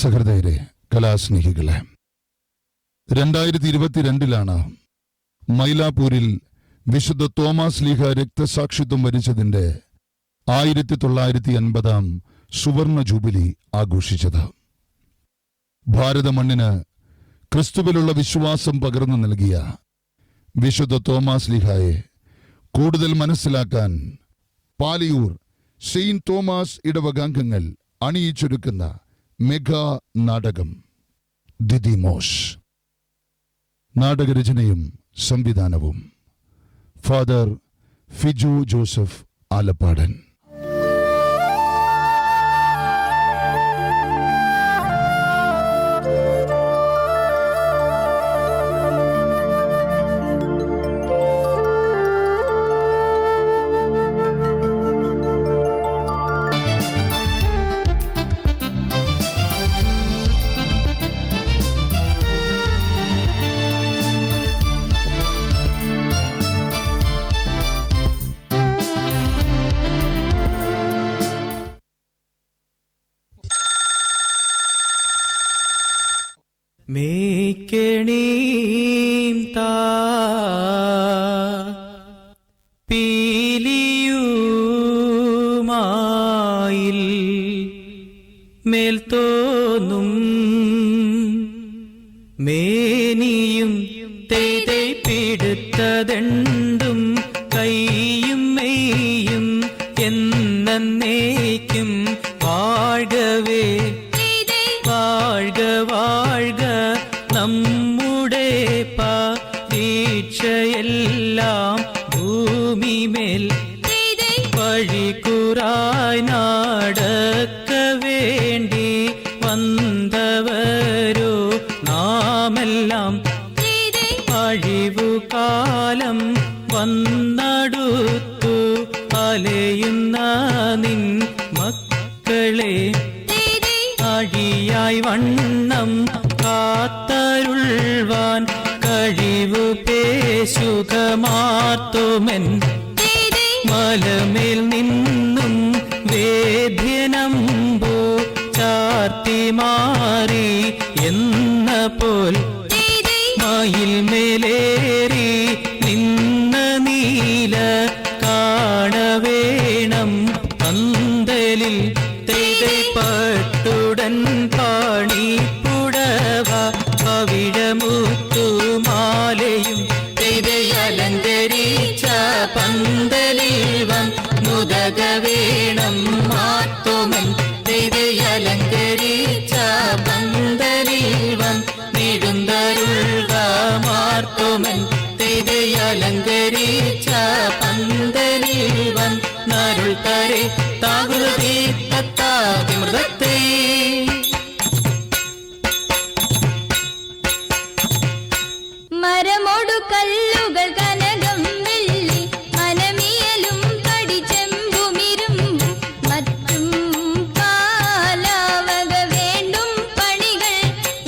സഹൃദയരെ, കലാസ്നേഹികളെ, 2022 മൈലാപ്പൂരിൽ വിശുദ്ധ തോമാസ് ലീഹ രക്തസാക്ഷിത്വം വരിച്ചതിന്റെ 1950 സുവർണ ജൂബിലി ആഘോഷിച്ചത്. ഭാരത മണ്ണിന് ക്രിസ്തുവിലുള്ള വിശ്വാസം പകർന്നു നൽകിയ വിശുദ്ധ തോമാസ് ലീഹായെ കൂടുതൽ മനസ്സിലാക്കാൻ പാലിയൂർ സെയിന്റ് തോമസ് ഇടവകാംഗങ്ങൾ അണിയിച്ചൊരുക്കുന്ന മെഗാ നാടകം ദിദിമോസ്. നാടകരചനയും സംവിധാനവും ഫാദർ ഫിജു ജോസഫ് ആലപ്പാടൻ. മേക്കണീം താ പീലിയുമായിൽ മേൽത്തോന്നും മേനിയും തേതൈ പിടുത്തതെണ്ടും കൈയും മെയ്യും എന്നേക്കും വാഴവേ വാഴ്ക വാഴ്ക നമ്മുടെ പരീക്ഷയെല്ലാം ഭൂമിമേൽ വഴിക്കുറായി നടക്ക വേണ്ടി വന്നവരോ നാമെല്ലാം അഴിവുകാലം വന്നടുത്തു അലയുന്ന നിൻ മക്കളെ അഴിയായി വണ്ണം കാത്തരുൾവാൻ കഴിവു പേശുകമാർത്തുമെൻ മലമേൽ നിന്നും വേദ്യനമ്പോ ചാർത്തി മാറി എന്ന പോൽ മയിൽ മേലേറി നിന്ന നീല കാണവേണം പന്തലിൽ പട്ടുടൻ പാണി പുടവ പവിഴമുത്തുമാലയും അലങ്കരിച്ച പന്തലിൽ വന്നുദക വേണം മാത്തുമൻ അലങ്കരിച്ച പന്തലിൽ വന്നിടുന്തരുൾക മാർത്തുമൻ അലങ്കരിച്ച പന്തലിൽ വന്നരുൾ തരെ താകൃതി തത്താതിമൃതത്തെ മരമോടു കല്ലുകൾ കനകം വെള്ളി മനമിയലും കടിച്ചെമ്പുമിരുമ്പും മറ്റും കാലാവക വേണ്ടും പണികൾ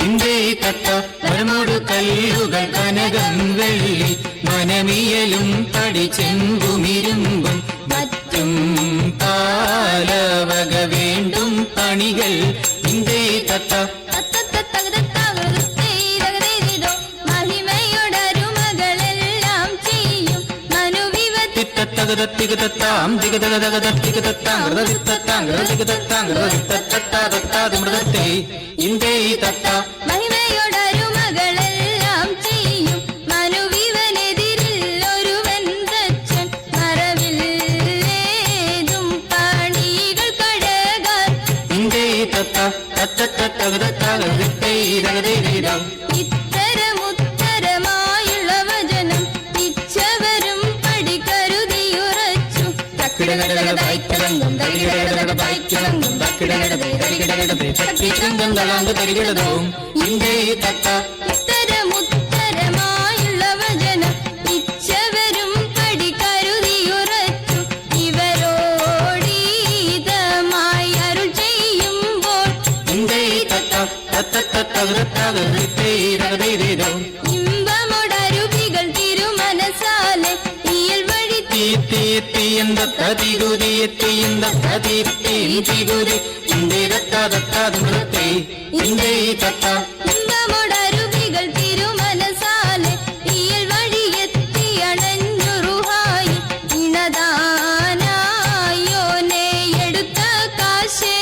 ഇന്ത്യേ തത്ത. മരമോടു കല്ലുകൾ കനകം വെള്ളി മനമിയലും കടിച്ചെമ്പുമിരുമ്പും മറ്റും കാലവക വേണ്ടും പണികൾ ഇന്ത്യേ തത്ത. മഹിമയോടരുമകളെല്ലാം ചെയ്യും തികതത്താം തികതത്താമൃതത്തെ ഇന്ത്യേ തത്ത. മഹിമയോടരുമകളെല്ലാം ചെയ്യും മനുവിവനെതിരിൽ ഒരുവൻ തച്ചൻ മറവില്ലേതും പണികൾ കഴകാൻ ഇന്ത്യേ തത്ത. ഇത്തരമുത്തരമായുള്ള വചനം ഇച്ഛവരും പടികരുതിയുറച്ചു ഇത്തരമുത്തരമായുള്ള വചനം ഇച്ഛവരും പടികരുതിയുറച്ചു ഇവരോടീതമായി അരുൾ ചെയ്യുമ്പോൾ ഇമ്പമോടരുവികൾ തിരുമനസാലെ ഇയൽ വഴി തീയത്തിയെത്തിയെന്ത തതികുതിയെത്തിയെന്ത തതിത്തികുതി ഇന്ത്യ തത്താതത്താതേ ഇന്ത്യ തത്ത ഇമ്പമൊടരുവികൾ തിരുമനസാലെ ഈയൽ വഴിയെത്തി അണഞ്ഞുറുഹായി ഇണദാനായോനെ എടുത്ത കാശേ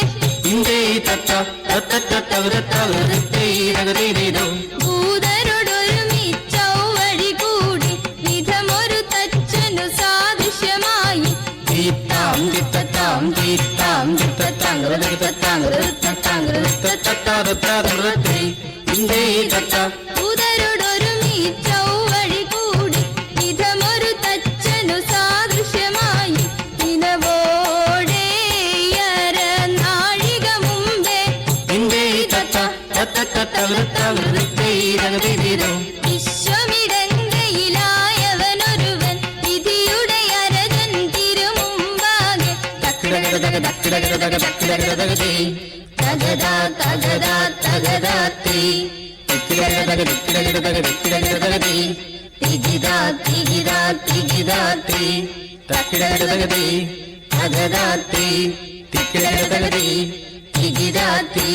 ഇന്ത്യ തത്ത തത്തത്തത്തവരത്തവരത്തേരകതീരോ ഭൂതരോടൊരുമിച്ചൗവഴി കൂടി വിധമൊരു തച്ചനു സാദൃശ്യമായി തീത്താം തിത്തത്താം തീത്താം തിത്തത്താങ്കൃതത്താങ്കൃതത്താങ്കൃതത്താതത്താതേ ഇന്ത്യ തത്ത ഭൂതരോടൊരുമിച്ചൗവഴി കൂടി വിധമൊരു തച്ചനു സാദൃശ്യമായി ദിനവോടെയര നാഴിക മുമ്പേ ഇന്ത്യ തത്ത തത്തത്തത്തവരത്തവരത്തേരകതീരോ വിശ്വമിടങ്കയിലായവനൊരുവൻ വിധിയുടെ അരജൻ തിരുമുമ്പാകെ തകതാ തകതാ തകതാത്തേ തികിതാ തികിതാ തികിതാത്തേ തകതാത്തേ തികിതാത്തേ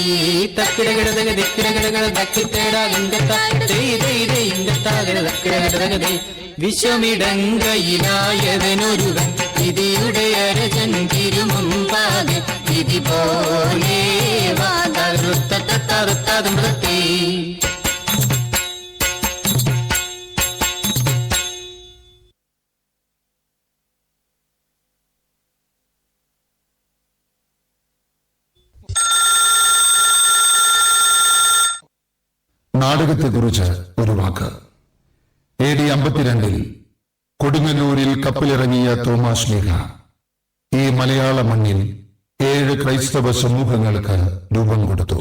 വിശ്വമിടങ്കയിലായവനൊരുവൻ വിധിയുടെ അരജൻ തിരുമുമ്പാകെ വിധി പോലെ വാതേ നാടകത്തെക്കുറിച്ച് ഒരു വാക്ക്. AD 52 കൊടുങ്ങല്ലൂരിൽ കപ്പലിറങ്ങിയ തോമാസ് ലീഹ ഈ മലയാള മണ്ണിൽ 7 ക്രൈസ്തവ സമൂഹങ്ങൾക്ക് രൂപം കൊടുത്തു.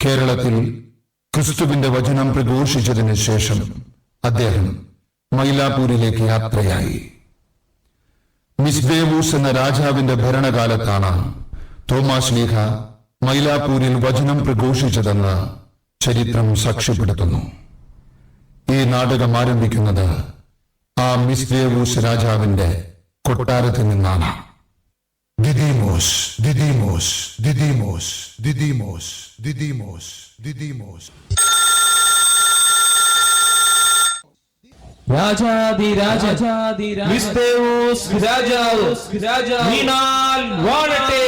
കേരളത്തിൽ ക്രിസ്തുവിന്റെ വചനം പ്രഘോഷിച്ചതിന് ശേഷം അദ്ദേഹം മൈലാപ്പൂരിലേക്ക് യാത്രയായി. മിസ്ബേവൂസ് എന്ന രാജാവിന്റെ ഭരണകാലത്താണ് തോമാസ് ലീഹ മൈലാപ്പൂരിൽ വചനം പ്രഘോഷിച്ചതെന്ന് ചരിത്രം സാക്ഷ്യപ്പെടുത്തുന്നു. ഈ നാടകം ആരംഭിക്കുന്നത് ആ മിസ്ബേവൂസ് രാജാവിന്റെ കൊട്ടാരത്തിൽ നിന്നാണ്. ദിദിമോസ് ദിദിമോസ് ദിദിമോസ് ദിദിമോസ് ദിദിമോസ് ദിദിമോസ് രാജാതിരാജ മിസ്ബേവൂസ് രാജാവ് വീണാൽ വാഴട്ടെ.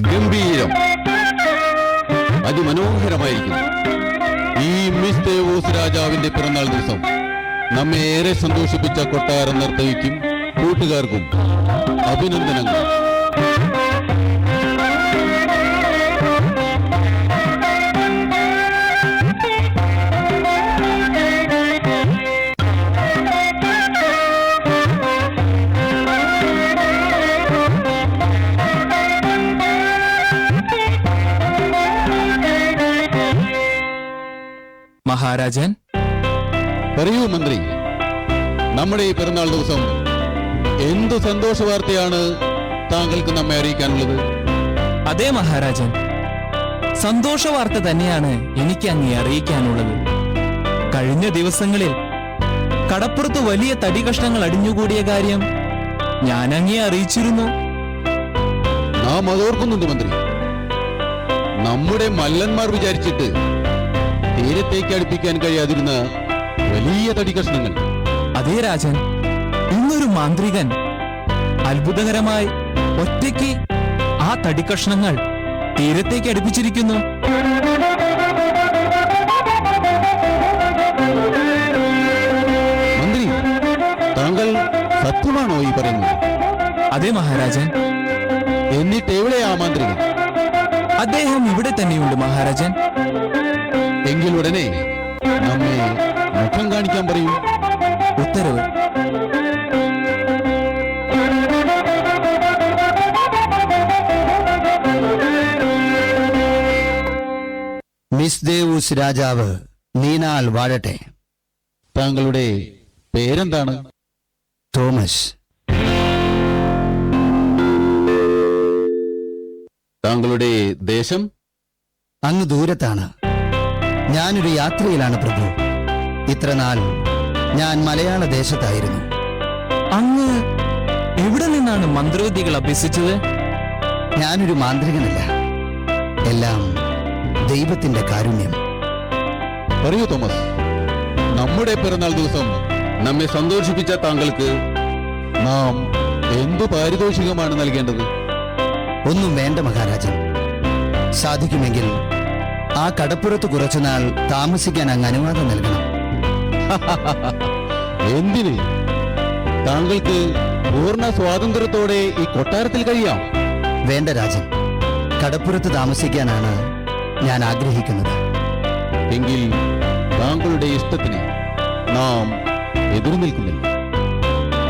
ഗംഭീരം, അതിമനോഹരമായിരിക്കുന്നു. ഈ മിസ് ദേവോസ് രാജാവിന്റെ പിറന്നാൾ ദിവസം നമ്മെ ഏറെ സന്തോഷിപ്പിച്ച കൊട്ടാര നർത്തകിക്കും കൂട്ടുകാർക്കും അഭിനന്ദനങ്ങൾ. മഹാരാജൻ, പറയൂ മന്ത്രി, നമ്മുടെ ഈ പിറന്നാൾ ദിവസം എന്ത് സന്തോഷ വാർത്തയാണ് താങ്കൾക്ക് നമ്മെ അറിയിക്കാനുള്ളത്? അതെ മഹാരാജൻ, സന്തോഷ വാർത്ത തന്നെയാണ് എനിക്ക് അങ്ങേ അറിയിക്കാനുള്ളത്. കഴിഞ്ഞ ദിവസങ്ങളിൽ കടപ്പുറത്ത് വലിയ തടി കഷ്ണങ്ങൾ അടിഞ്ഞുകൂടിയ കാര്യം ഞാൻ അങ്ങേ അറിയിച്ചിരുന്നു. നാം അതോർക്കുന്നുണ്ട് മന്ത്രി. നമ്മുടെ മല്ലന്മാർ വിചാരിച്ചിട്ട് തീരത്തേക്ക് അടുപ്പിക്കാൻ കഴിയാതിരുന്ന വലിയ തടി കഷ്ണങ്ങൾ. അതേ രാജൻ, ഇന്നൊരു മാന്ത്രികൻ അത്ഭുതകരമായി ഒറ്റയ്ക്ക് ആ തടി കഷ്ണങ്ങൾ തീരത്തേക്ക് അടുപ്പിച്ചിരിക്കുന്നു. മന്ത്രി, താങ്കൾ സത്യമാണോ ഈ പറയുന്നത്? അതെ മഹാരാജൻ. എന്നിട്ട് എവിടെയാ മാന്ത്രികൻ? അദ്ദേഹം ഇവിടെ തന്നെയുണ്ട് മഹാരാജൻ. എങ്കിൽ ഉടനെ നമ്മെ മുഖം കാണിക്കാൻ പറയൂ. ഉത്തരവ്. മിസ്ദേവൂസ് രാജാവ് നീനാൽ വാഴട്ടെ. താങ്കളുടെ പേരെന്താണ്? തോമസ്. താങ്കളുടെ ദേശം? അങ്ങ് ദൂരത്താണ്. ഞാനൊരു യാത്രയിലാണ് പ്രഭു. ഇത്രനാൾ ഞാൻ മലയാള ദേശത്തായിരുന്നു. അങ്ങ് എവിടെ നിന്നാണ് മന്ത്രവിദ്യകൾ അഭ്യസിച്ചത്? ഞാനൊരു മാന്ത്രികനല്ല, എല്ലാം ദൈവത്തിന്റെ കാരുണ്യം. പറയൂ തോമസ്, നമ്മുടെ പിറന്നാൾ ദിവസം നമ്മെ സന്തോഷിപ്പിച്ച താങ്കൾക്ക് നാം എന്തു പാരിതോഷികമാണ് നൽകേണ്ടത്? ഒന്നും വേണ്ട മഹാരാജൻ. സാധിക്കുമെങ്കിൽ ആ കടപ്പുറത്ത് കുറച്ചുനാൾ താമസിക്കാൻ അങ്ങ് അനുവാദം നൽകണം. എന്തിന്? താങ്കൾക്ക് പൂർണ്ണ സ്വാതന്ത്ര്യത്തോടെ ഈ കൊട്ടാരത്തിൽ കഴിയാം. വേണ്ട രാജൻ, കടപ്പുറത്ത് താമസിക്കാനാണ് ഞാൻ ആഗ്രഹിക്കുന്നത്. എങ്കിൽ താങ്കളുടെ ഇഷ്ടത്തിന് നാം എതിരു നിൽക്കുന്നില്ല.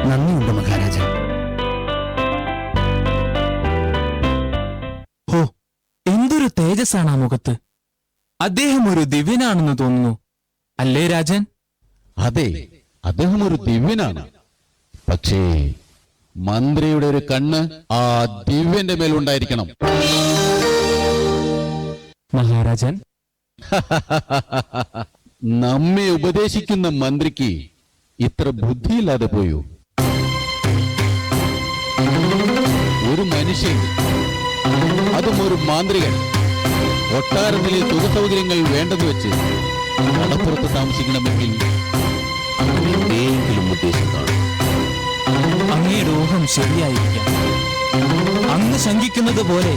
നന്ദിയുണ്ട് മഹാരാജൻ. ഹോ, എന്തൊരു തേജസ്സാണ് ആ മുഖത്ത്. അദ്ദേഹം ഒരു ദിവ്യനാണെന്ന് തോന്നുന്നു, അല്ലേ രാജൻ? അതെ, അദ്ദേഹം ഒരു ദിവ്യനാണ്. പക്ഷേ മന്ത്രിയുടെ ഒരു കണ്ണ് ആ ദിവ്യന്റെ മേലുണ്ടായിരിക്കണം. മഹാരാജൻ, നമ്മെ ഉപദേശിക്കുന്ന മന്ത്രിക്ക് ഇത്ര ബുദ്ധിയില്ലാതെ പോയോ? ഒരു മനുഷ്യൻ, അതും ഒരു മാന്ത്രികൻ, കൊട്ടാരത്തിലെ സുഖസൗകര്യങ്ങൾ വേണ്ടെന്ന് വെച്ച് കടപ്പുറത്ത് താമസിക്കണമെങ്കിൽ അങ്ങനെ എന്തെങ്കിലും ഉദ്ദേശം കാണും. അങ്ങയുടെ ഊഹം ശരിയായിരിക്കാം. അങ്ങ് ശങ്കിക്കുന്നത് പോലെ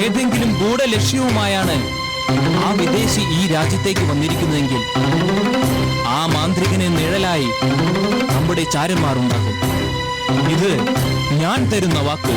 ഏതെങ്കിലും ഗൂഢലക്ഷ്യവുമായാണ് ആ വിദേശി ഈ രാജ്യത്തേക്ക് വന്നിരിക്കുന്നതെങ്കിൽ ആ മാന്ത്രികനെ നിഴലായി നമ്മുടെ ചാരന്മാർ ഉണ്ടാകും. ഇത് ഞാൻ തരുന്ന വാക്ക്.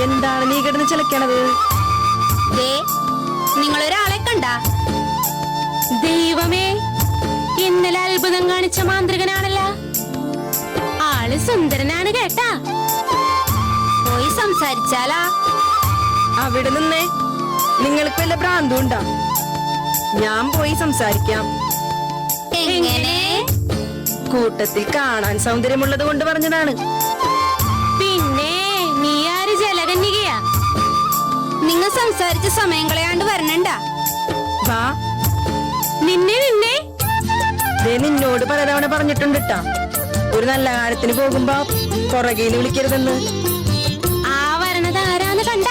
എന്താണ് നീ കിടന്ന് ചിലക്കണത്? നിങ്ങളൊരാളെ കണ്ട? ദൈവമേ, ഇന്നലെ അത്ഭുതം കാണിച്ച മാന്ത്രികനാണല്ലോ. ആള് സുന്ദരനാണ് കേട്ടാ. പോയി സംസാരിച്ചാലാ? അവിടെ നിന്നേ, നിങ്ങൾക്ക് വല്ല ഭ്രാന്തുണ്ടാ? ഞാൻ പോയി സംസാരിക്കാം. എങ്ങനെ? കൂട്ടത്തിൽ കാണാൻ സൗന്ദര്യമുള്ളത് കൊണ്ട് പറഞ്ഞതാണ്. പിന്നെ നീ ആര് ജലകന്യകയാ? നിങ്ങൾ സംസാരിച്ച സമയം കളയാണ്ട് വരണണ്ട. വാ, നിന്നെ നിന്നോട് പലതവണ പറഞ്ഞിട്ടുണ്ട് ട്ടാ, ഒരു നല്ല കാര്യത്തിന് പോകുമ്പോ പുറകേന്ന് വിളിക്കരുതെന്ന്. ആ വരണത് ആരാന്ന് കണ്ട?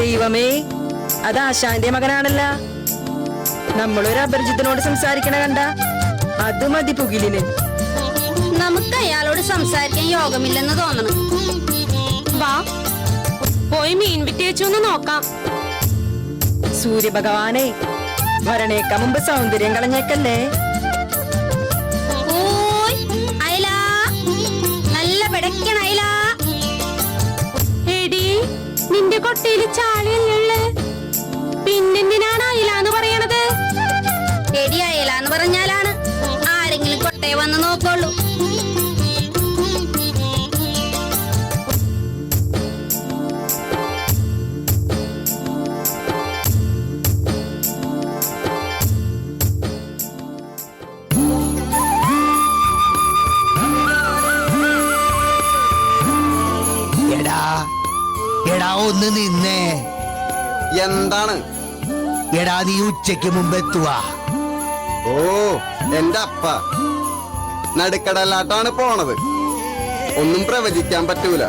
ദൈവമേ, അത് ആശാന്റെ മകനാണല്ല. നമ്മളൊരു അപരിചിതനോട് സംസാരിക്കണ കണ്ട അത് മതി പുകിലിന്. നമുക്ക് അയാളോട് സംസാരിക്കാൻ യോഗമില്ലെന്ന് തോന്നണം. വാ പോയി മീൻ വിറ്റേച്ചു നോക്കാം. സൂര്യഭഗവാനെ, വരണേക്ക മുമ്പ് സൗന്ദര്യം കളഞ്ഞേക്കല്ലേ. ഓയ് അയല, നല്ല പിടയ്ക്കണ അയല. എടി, നിന്റെ കൊട്ടയില് ചാളിയല്ലേ? പിന്നെന്തിനാണ് അയലാന്ന് പറയണത്? എടി, അയലാന്ന് പറഞ്ഞാലാണ് ആരെങ്കിലും കൊട്ടയെ വന്ന് നോക്കുള്ളൂ. എടാ എടാ ഒന്ന് നിന്നേ. എന്താണ്? എടാ നീ ഉച്ചയ്ക്ക് മുമ്പ് എത്തുവാ. ഓ, എന്റെ അപ്പ നടുക്കടലാട്ടാണ് പോണത്. ഒന്നും പ്രവചിക്കാൻ പറ്റൂല.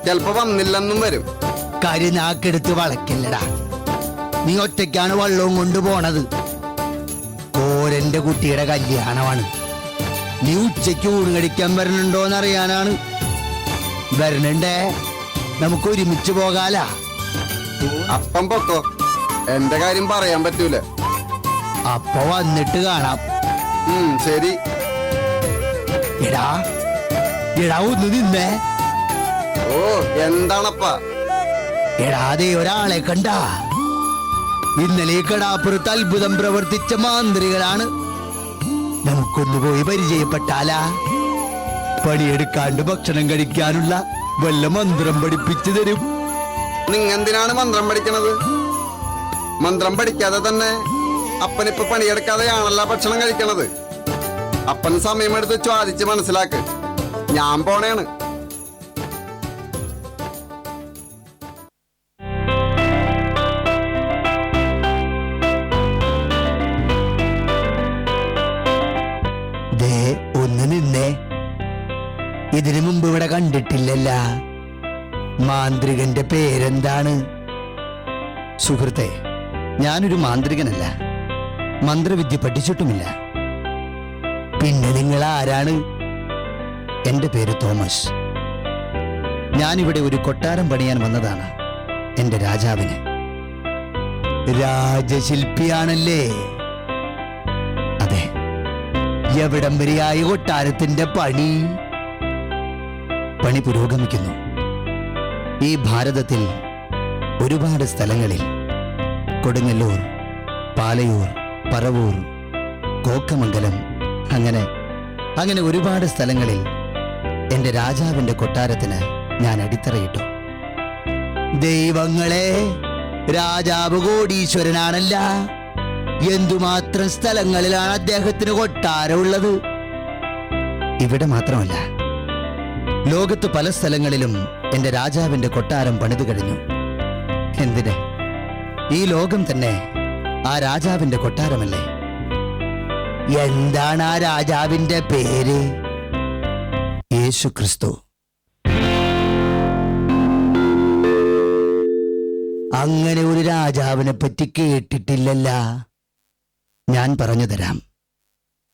ചെലപ്പോ വന്നില്ലെന്നും വരും. കരുനാക്കെടുത്ത് വളക്കില്ലടാ. നീ ഒറ്റയ്ക്കാണ് വള്ളവും കൊണ്ട് പോണത്. കോരന്റെ കുട്ടിയുടെ കല്യാണമാണ്. നീ ഉച്ചയ്ക്ക് ഊണ് കഴിക്കാൻ വരണുണ്ടോന്നറിയാനാണ്. വരണണ്ടേ, നമുക്ക് ഒരുമിച്ച് പോകാല. അപ്പം പൊക്കോ, എന്റെ കാര്യം പറയാൻ പറ്റൂല. അപ്പൊ വന്നിട്ട് കാണാം. ശരി. എടാ എടാ ഒന്ന് നിന്നേ. ഓ, എന്താണപ്പ? എടാ ദേ ഒരാളെ കണ്ട. ഇന്നലെ കടാപ്പുറത്ത് അത്ഭുതം പ്രവർത്തിച്ച മാന്ത്രികളാണ്. നമുക്കൊന്നു പോയി പരിചയപ്പെട്ടാലാ? പണിയെടുക്കാണ്ട് ഭക്ഷണം കഴിക്കാനുള്ള വല്ല മന്ത്രം പഠിപ്പിച്ചു തരും. നിങ്ങെന്തിനാണ് മന്ത്രം പഠിക്കണത്? മന്ത്രം പഠിക്കാതെ തന്നെ അപ്പനിപ്പൊ പണിയെടുക്കാതെയാണല്ലോ ഭക്ഷണം കഴിക്കണത്. അപ്പൻ സമയമെടുത്ത് ചോദിച്ച് മനസ്സിലാക്ക്. ഞാൻ പോണേണ്. ദേ ഒന്ന് നിന്നേ. ഇതിനു മുമ്പ് ഇവിടെ കണ്ടിട്ടില്ലല്ല. മാന്ത്രികന്റെ പേരെന്താണ്? സുഹൃത്തെ, ഞാനൊരു മാന്ത്രികനല്ല. മന്ത്രവിദ്യ പഠിച്ചിട്ടുമില്ല. പിന്നെ നിങ്ങൾ ആരാണ്? എന്റെ പേര് തോമസ്. ഞാനിവിടെ ഒരു കൊട്ടാരം പണിയാൻ വന്നതാണ്. എന്റെ രാജാവിന്. രാജശില്പിയാണല്ലേ? അതെ. എവിടം വരെയായി കൊട്ടാരത്തിന്റെ പണി? പണി പുരോഗമിക്കുന്നു. ഈ ഭാരതത്തിൽ ഒരുപാട് സ്ഥലങ്ങളിൽ, കൊടുങ്ങല്ലൂർ, പാലയൂർ, പറവൂർ, കോക്കമംഗലം, അങ്ങനെ ഒരുപാട് സ്ഥലങ്ങളിൽ എന്റെ രാജാവിന്റെ കൊട്ടാരത്തിന് ഞാൻ അടിത്തറയിട്ടു. ദൈവങ്ങളെ, രാജാവ് കോടീശ്വരനാണല്ല. എന്തുമാത്രം സ്ഥലങ്ങളിലാണ് അദ്ദേഹത്തിന് കൊട്ടാരമുള്ളത്. ഇവിടെ മാത്രമല്ല, ലോകത്ത് പല സ്ഥലങ്ങളിലും എന്റെ രാജാവിന്റെ കൊട്ടാരം പണിതു കഴിഞ്ഞു. എന്തിന്? ഈ ലോകം തന്നെ ആ രാജാവിന്റെ കൊട്ടാരമല്ലേ? എന്താണ് ആ രാജാവിന്റെ പേര്? യേശുക്രിസ്തു. അങ്ങനെ ഒരു രാജാവിനെ പറ്റി കേട്ടിട്ടില്ലല്ല. ഞാൻ പറഞ്ഞു തരാം.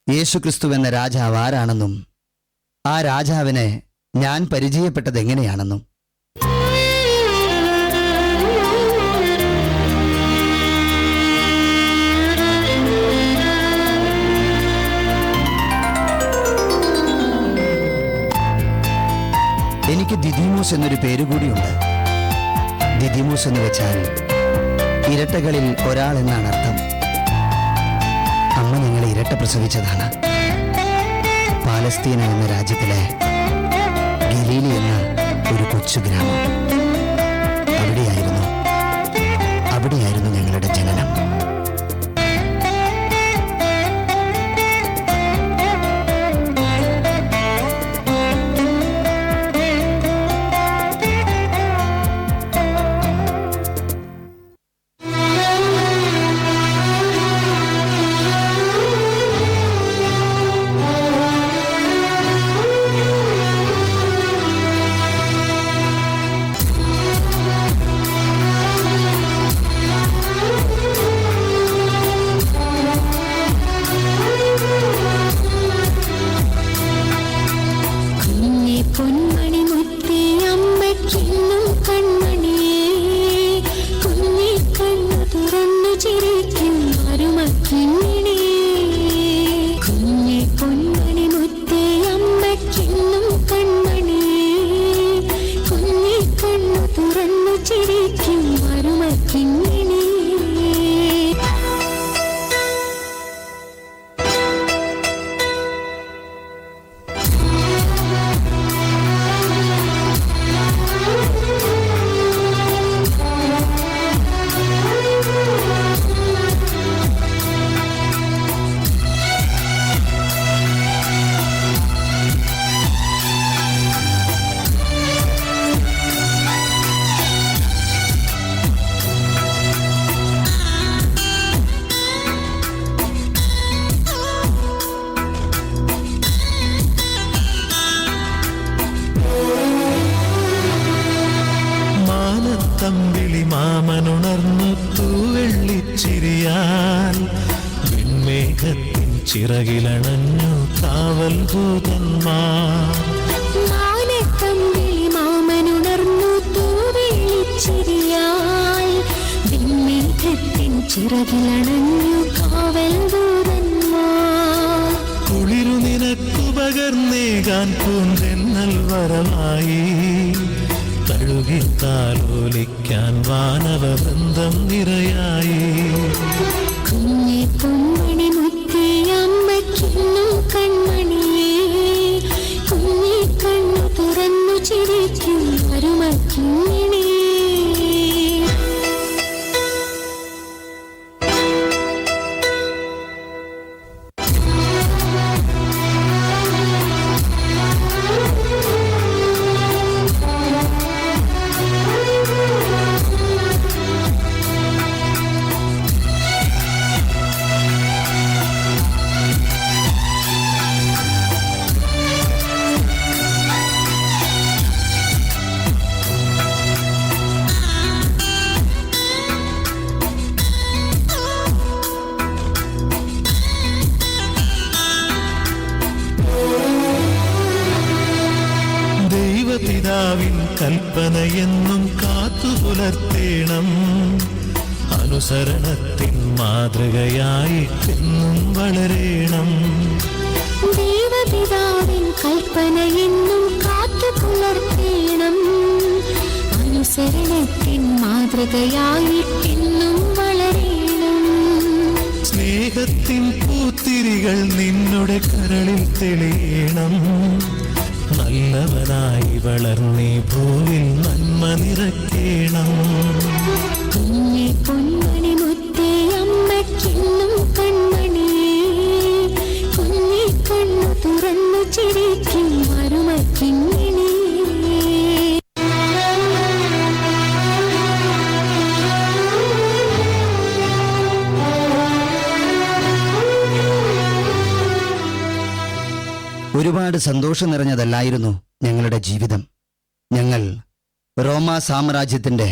യേശുക്രിസ്തു എന്ന രാജാവ് ആരാണെന്നും ആ രാജാവിനെ ഞാൻ പരിചയപ്പെട്ടത് എങ്ങനെയാണെന്നും. എനിക്ക് ദിദിമോസ് എന്നൊരു പേര് കൂടിയുണ്ട്. ദിദിമോസ് എന്ന് വെച്ചാൽ ഇരട്ടകളിൽ ഒരാൾ എന്നാണ് അർത്ഥം. അമ്മ ഞങ്ങളെ ഇരട്ട പ്രസവിച്ചതാണ്. പാലസ്തീന എന്ന രാജ്യത്തിലെ ഗലീലി എന്ന ഒരു കൊച്ചു ഗ്രാമം. അവിടെയായിരുന്നു ഞങ്ങളുടെ ജനനം. ചിറകിലണഞ്ഞു കാവൽ ദൂതന്മാർ. മാനത്തമ്പിളി മാമനുണർന്നു തൂവെളിച്ചിരിയായി വിൺമേഘത്തിൻ ചിറകിലണഞ്ഞു കാവൽ ദൂതന്മാർ. കുളിരു നിനക്കു പകർന്നേകാൻ പൂന്തെന്നൽ വരമായി തഴുകി താലോലിക്കാൻ വാനവ വൃന്ദം നിറയായി. കുഞ്ഞെ പൊന്മണി മുത്തേ അമ്മയ്ക്കുന്നു കൺമണിയേ കുഞ്ഞെ കണ്ണു തുറന്നു ചിരിക്കും മരുമക്കിങ്ങിണേ. ദൈവപിതാവിൻ കൽപ്പനയെന്നും കാത്തുപുലർത്തേണം അനുസരണത്തിൻ മാതൃകയായിട്ടെന്നും വളരേണം. ദൈവപിതാവിൻ കൽപ്പനയെന്നും കാത്തുപുലർത്തേണം അനുസരണത്തിൻ മാതൃകയായിട്ടെന്നും വളരേണം. സ്നേഹത്തിൻ പൂത്തിരികൾ നിന്നുടെ കരളിൽ തെളിയണം നല്ലവനായി വളർന്നീ ഭൂവിൽ നന്മ നിറയ്ക്കണം. കുഞ്ഞെ പൊന്മണി മുത്തേ അമ്മയ്ക്കെന്നും കൺമണിയേ കുഞ്ഞെ കണ്ണു തുറന്നു ചിരിക്കും മരുമക്കിങ്ങിണേ. ഒരുപാട് സന്തോഷം നിറഞ്ഞതല്ലായിരുന്നു ഞങ്ങളുടെ ജീവിതം. ഞങ്ങൾ റോമാ സാമ്രാജ്യത്തിന്റെ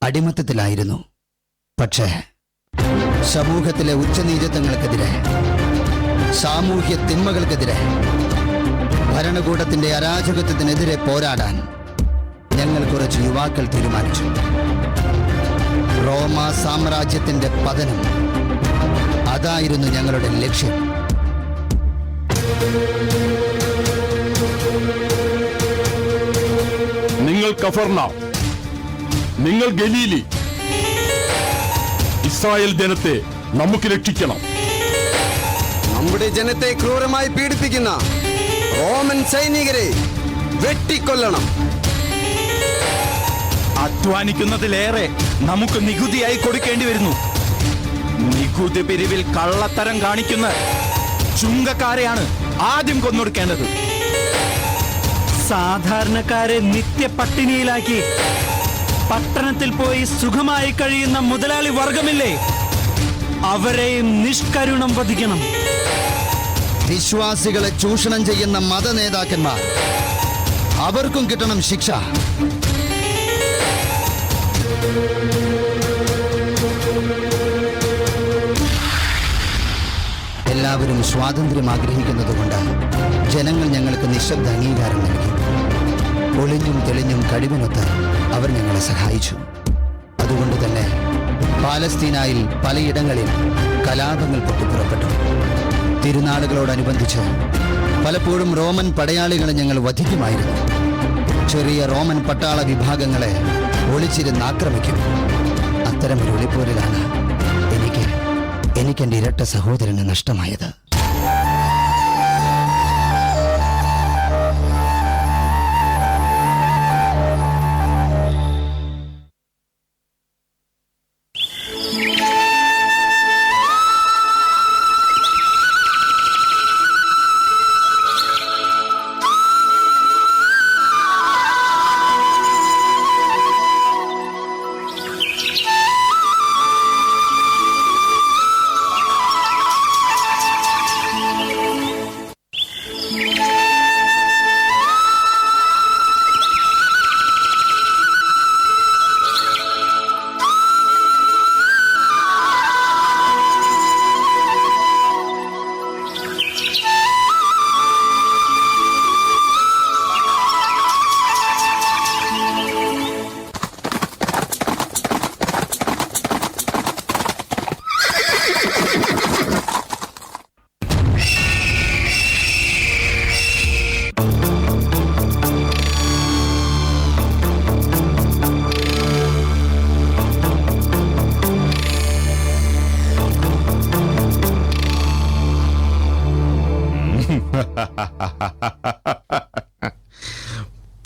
അടിമത്തത്തിലായിരുന്നു. പക്ഷേ സമൂഹത്തിലെ ഉച്ചനീചത്വങ്ങൾക്കെതിരെ, സാമൂഹ്യ തിന്മകൾക്കെതിരെ, ഭരണകൂടത്തിന്റെ അരാജകത്വത്തിനെതിരെ പോരാടാൻ ഞങ്ങൾ കുറച്ച് യുവാക്കൾ തീരുമാനിച്ചു. റോമാ സാമ്രാജ്യത്തിന്റെ പതനം അതായിരുന്നു ഞങ്ങളുടെ ലക്ഷ്യം. നിങ്ങൾ കഫർനാം, നിങ്ങൾ ഗലീലി, ഇസ്രായേൽ ജനത്തെ നമുക്ക് രക്ഷിക്കണം. നമ്മുടെ ജനത്തെ ക്രൂരമായി പീഡിപ്പിക്കുന്ന റോമൻ സൈനികരെ വെട്ടിക്കൊല്ലണം. അധ്വാനിക്കുന്നതിലേറെ നമുക്ക് നികുതിയായി കൊടുക്കേണ്ടി വരുന്നു. നികുതി പിരിവിൽ കള്ളത്തരം കാണിക്കുന്ന ചുങ്കക്കാരെയാണ് ആദ്യം കൊന്നൊടുക്കേണ്ടത്. സാധാരണക്കാരെ നിത്യപട്ടിണിയിലാക്കി പട്ടണത്തിൽ പോയി സുഖമായി കഴിയുന്ന മുതലാളി വർഗമില്ലേ, അവരെയും നിഷ്കരുണം വധിക്കണം. വിശ്വാസികളെ ചൂഷണം ചെയ്യുന്ന മത നേതാക്കന്മാർ, അവർക്കും കിട്ടണം ശിക്ഷ. എല്ലാവരും സ്വാതന്ത്ര്യം ആഗ്രഹിക്കുന്നതുകൊണ്ട് ജനങ്ങൾ ഞങ്ങൾക്ക് നിശബ്ദ അംഗീകാരം നൽകി. ഒളിഞ്ഞും തെളിഞ്ഞും കഴിവിനൊത്ത് അവർ ഞങ്ങളെ സഹായിച്ചു. അതുകൊണ്ട് തന്നെ പാലസ്തീനായിൽ പലയിടങ്ങളിൽ കലാപങ്ങൾ പൊട്ടിപ്പുറപ്പെട്ടു. തിരുനാളുകളോടനുബന്ധിച്ച് പലപ്പോഴും റോമൻ പടയാളികളെ ഞങ്ങൾ വധിക്കുമായിരുന്നു. ചെറിയ റോമൻ പട്ടാള വിഭാഗങ്ങളെ ഒളിച്ചിരുന്ന് ആക്രമിക്കും. അത്തരമൊരു ഒളിപ്പോരിലാണ് എനിക്കെന്റെ ഇരട്ട സഹോദരന് നഷ്ടമായത്.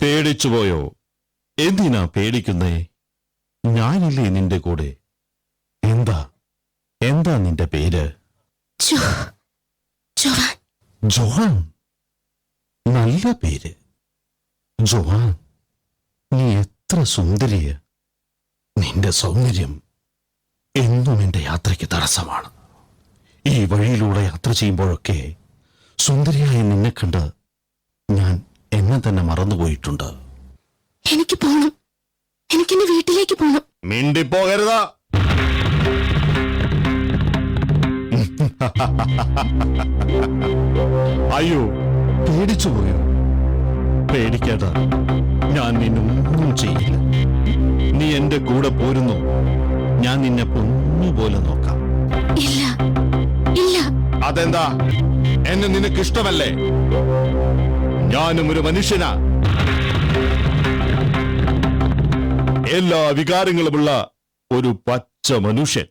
പേടിച്ചുപോയോ? എന്തിനാ പേടിക്കുന്നേ? ഞാനില്ലേ നിന്റെ കൂടെ. എന്താ നിന്റെ പേര്? ജോഹാൻ. നല്ല പേര് ജോഹാൻ. നീ എത്ര സുന്ദരിയ. നിന്റെ സൗന്ദര്യം എന്നും എന്റെ യാത്രയ്ക്ക് തടസ്സമാണ്. ഈ വഴിയിലൂടെ യാത്ര ചെയ്യുമ്പോഴൊക്കെ സുന്ദരിയായ നിന്നെ കണ്ട് ഞാൻ എന്നെ തന്നെ മറന്നുപോയിട്ടുണ്ട്. എനിക്ക് പോണം. എനിക്കെന്റെ വീട്ടിലേക്ക് പോണം. മിണ്ടിപ്പോകരുതാ. അയ്യോ, പേടിച്ചുപോയോ? പേടിക്കാത്ത ഞാൻ നിന്നൊന്നും ചെയ്യില്ല. നീ എന്റെ കൂടെ പോരുന്നു. ഞാൻ നിന്നെ പൊന്നുപോലെ നോക്കാം. ഇല്ല ഇല്ല. അതെന്താ? എന്നെ നിനക്ക് ഇഷ്ടമല്ലേ? ഞാനും ഒരു മനുഷ്യനാ. എല്ലാ വികാരങ്ങളുമുള്ള ഒരു പച്ച മനുഷ്യൻ.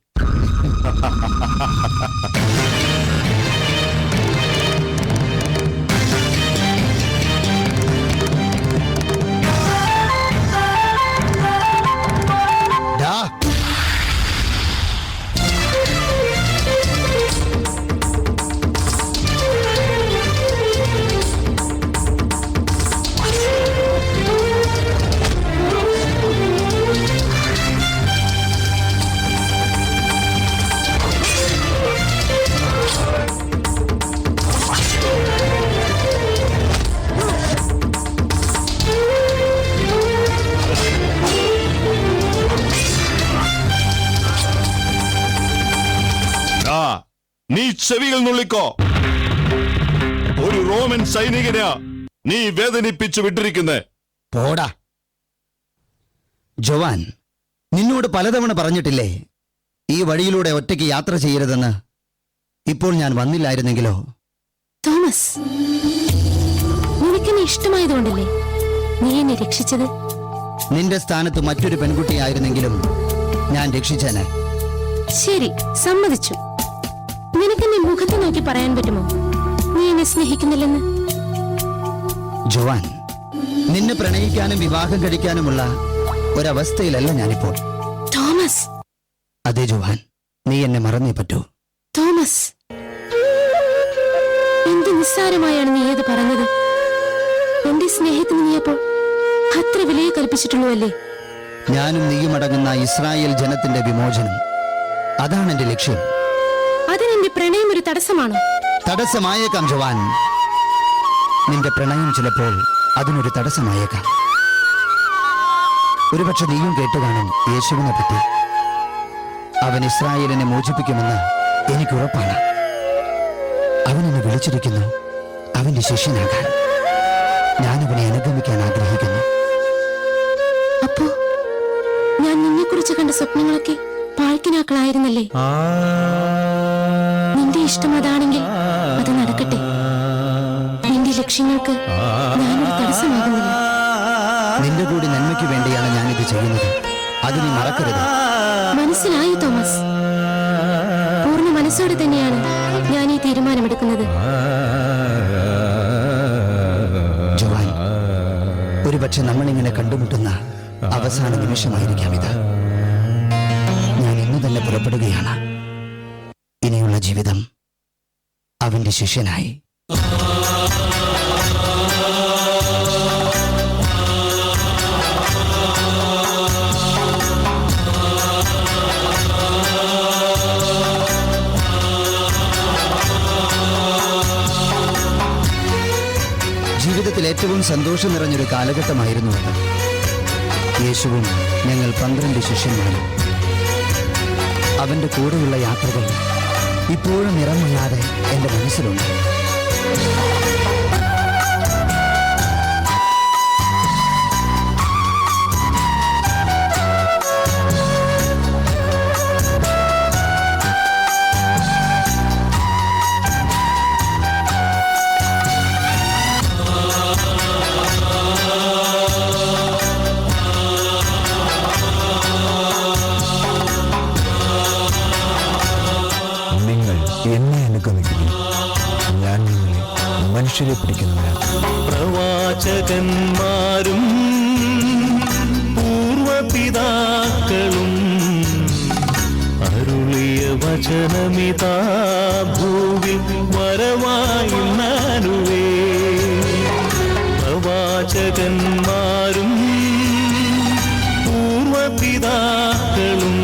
നീ ചെവികൾ നുള്ളിക്കോ. ഒരു റോമൻ സൈനികനെ നീ വേദനിപ്പിച്ചു വിട്ടിരിക്കുന്നേ. പോടാ ജോവാൻ, നിന്നോട് പലതവണ പറഞ്ഞിട്ടില്ലേ ഈ വഴിയിലൂടെ ഒറ്റയ്ക്ക് യാത്ര ചെയ്യരുതെന്ന്? ഇപ്പോൾ ഞാൻ വന്നില്ലായിരുന്നെങ്കിലോ? തോമസ്, നിനക്കെന്നെ ഇഷ്ടമായതുകൊണ്ടല്ലേ നീ എന്നെ രക്ഷിച്ചത്? നിന്റെ സ്ഥാനത്ത് മറ്റൊരു പെൺകുട്ടിയായിരുന്നെങ്കിലും ഞാൻ രക്ഷിച്ചേനെ. ശരി, സമ്മതിച്ചു. നിനക്കെന്നെ മുഖത്ത് നോക്കി പറയാൻ പറ്റുമോ നീ എന്നെ സ്നേഹിക്കുന്നില്ലെന്ന്? ജോവാൻ, നിന്നെ പ്രണയിക്കാനും വിവാഹം കഴിക്കാനുമുള്ള ഒരവസ്ഥയിലല്ല ഞാനിപ്പോൾ. തോമസ്. അതെ ജോവാൻ, നീ എന്നെ മറന്നേ പറ്റൂ. തോമസ്, എന്ത് നിസ്സാരമായാണ് നീ ഏത് പറഞ്ഞത്? എന്റെ സ്നേഹത്തിന് നീ അപ്പോൾ അത്ര വിലയെ കൽപ്പിച്ചിട്ടുള്ളൂ അല്ലേ? ഞാനും നീയുമടങ്ങുന്ന ഇസ്രായേൽ ജനത്തിന്റെ വിമോചനം, അതാണ് എന്റെ ലക്ഷ്യം. അതിനെന്റെ പ്രണയം ഒരു തടസ്സമാണോ? തടസ്സമായേക്കാം ജോവാൻ. നിന്റെ പ്രണയം ചിലപ്പോൾ അതിനൊരു തടസ്സമായേക്കാം. ഒരുപക്ഷെ നീയും കേട്ടുകാണും യേശുവിനെ പറ്റി. അവൻ ഇസ്രായേലിനെ മോചിപ്പിക്കുമെന്ന് എനിക്ക് ഉറപ്പാണ്. അവൻ എന്നെ വിളിച്ചിരിക്കുന്നു അവന്റെ ശിഷ്യനാകാൻ. ഞാനവനെ അനുഗമിക്കാൻ ആഗ്രഹിക്കുന്നു. അപ്പോ ഞാൻ നിന്നെക്കുറിച്ച് കണ്ട സ്വപ്നങ്ങളൊക്കെ പാഴ്ക്കിനാക്കളായിരുന്നല്ലേ? നിന്റെ ഇഷ്ടം അതാണെങ്കിൽ അത് നടക്കട്ടെ. നിന്റെ ലക്ഷ്യങ്ങൾക്ക് ഞാനൊരു തടസ്സമാകുന്നില്ല. നിന്റെ കൂടി നന്മയ്ക്ക് വേണ്ടിയാണ് ഞാനിത് ചെയ്യുന്നത്. അത് നീ മറക്കരുത്. മനസ്സിലായി തോമസ്. പൂർണ്ണ മനസ്സോടെ തന്നെയാണ് ഞാൻ ഈ തീരുമാനമെടുക്കുന്നത്. ജോവാൻ, ഒരുപക്ഷെ നമ്മളിങ്ങനെ കണ്ടുമുട്ടുന്ന അവസാന നിമിഷമായിരിക്കാം ഇത്. ഞാൻ ഇന്ന് തന്നെ പുറപ്പെടുകയാണ്. ഇനിയുള്ള ജീവിതം അവന്റെ ശിഷ്യനായി. ജീവിതത്തിൽ ഏറ്റവും സന്തോഷം നിറഞ്ഞൊരു കാലഘട്ടമായിരുന്നു അത്. യേശുവും ഞങ്ങൾ 12 ശിഷ്യന്മാരും. അവന്റെ കൂടെയുള്ള യാത്രകൾ ഇപ്പോഴും നിറമല്ലാതെ എന്റെ മനസ്സിലുണ്ട്. നിങ്ങൾ എന്നെ അനുഗമിക്കുന്നു, ഞാൻ നിങ്ങളെ മനുഷ്യരെ പിടിക്കുന്നവരാണ്. പ്രവാചകന്മാരും പൂർവപിതാക്കളും അരുളിയ വചനമിതാ ഭൂവിൽ വരവായി നാനുവേ. പ്രവാചകന്മാരും പൂർവപിതാക്കളും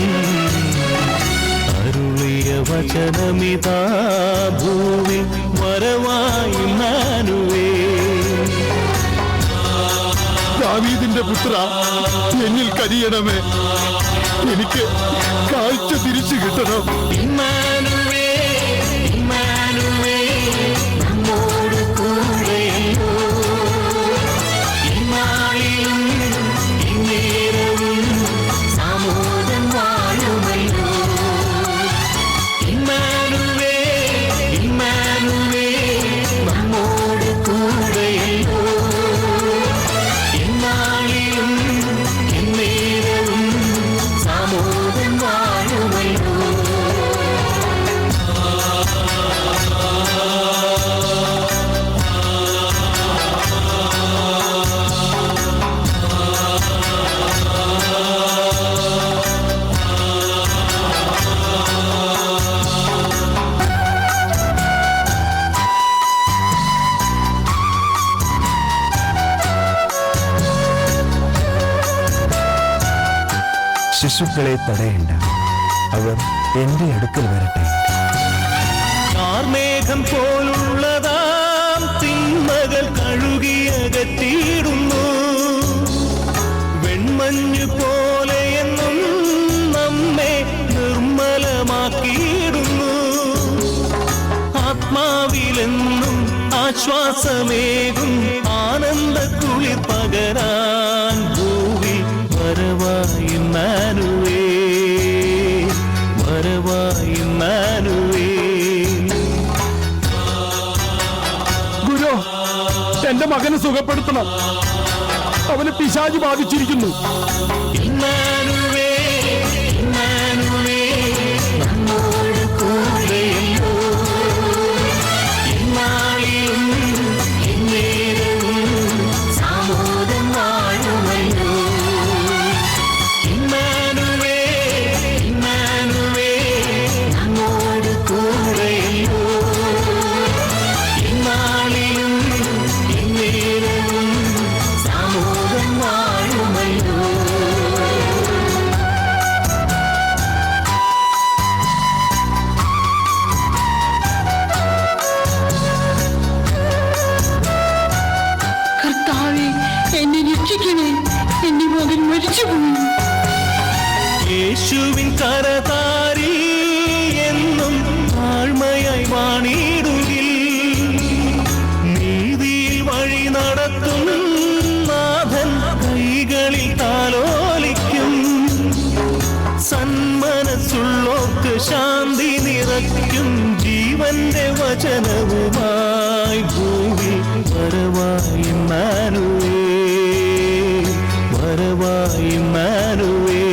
അരുളിയ വചനമിതാ ഭൂവിൽ വരവായി നാനുവേ. ദാവീദിന്റെ പുത്ര, എന്നിൽ കരിയണമേ, എനിക്ക് കാഴ്ച തിരിച്ചു കിട്ടണം. ഇമ്മാനുവേ, ഇമ്മാനുവേ, നമ്മോട് കൂടെയല്ലോ. ഇന്നാളിലും ഇന്നേരവും സാമൂഹം വാഴുമല്ലോ. ഇമ്മാനുവേ, ഇമ്മാനുവേ, നമ്മോട് കൂടെയല്ലോ. ഇന്നാളിലും ഇന്നേരവും സാമൂഹം വാഴുമല്ലോ. ശിശുക്കളെ തടയേണ്ട, അവർ എന്റെ അടുക്കൽ വരട്ടെ. കാർമേഘം പോലുള്ളതാം തിന്മകൾ കഴുകിയകറ്റിയിടുന്നു. വെൺമഞ്ഞു പോലെയെന്നും നമ്മെ നിർമ്മലമാക്കിയിടുന്നു. ആത്മാവിലെന്നും ആശ്വാസമേകും ആനന്ദ കുളിർ പകരാൻ ഭൂവിൽ വരവായി നാനുവേ, വരവായി നാനുവേ. ഗുരു, എന്റെ മകനെ സുഖപ്പെടുത്തണം. അവന് പിശാച് ബാധിച്ചിരിക്കുന്നു. ഇമ്മാനുവേ, ഇമ്മാനുവേ, നമ്മോട് കൂടെയല്ലോ. ഇന്നാളിലും ഇന്നേരവും സാമൂഹം വാഴുമല്ലോ. ഇമ്മാനുവേ, ഇമ്മാനുവേ, നമ്മോട് കൂടെയല്ലോ. ഇന്നാളിലും ഇന്നേരവും സാമൂഹം വാഴുമല്ലോ. കർത്താവേ, എന്നെ രക്ഷിക്കണേ, എന്റെ മകൻ മരിച്ചുപോയി. യേശുവിൻ കരതാരി എന്നും താഴ്മയായി വാണിടുകിൽ നീതിയിൽ വഴി നടത്തും നാഥൻ കൈകളിൽ താലോലിക്കും. സന്മനസ്സുള്ളോർക്ക് ശാന്തി നിറയ്ക്കും ജീവന്റെ വചനവുമായി ഭൂവിൽ വരവായി നാനുവേ, വരവായി നാനുവേ.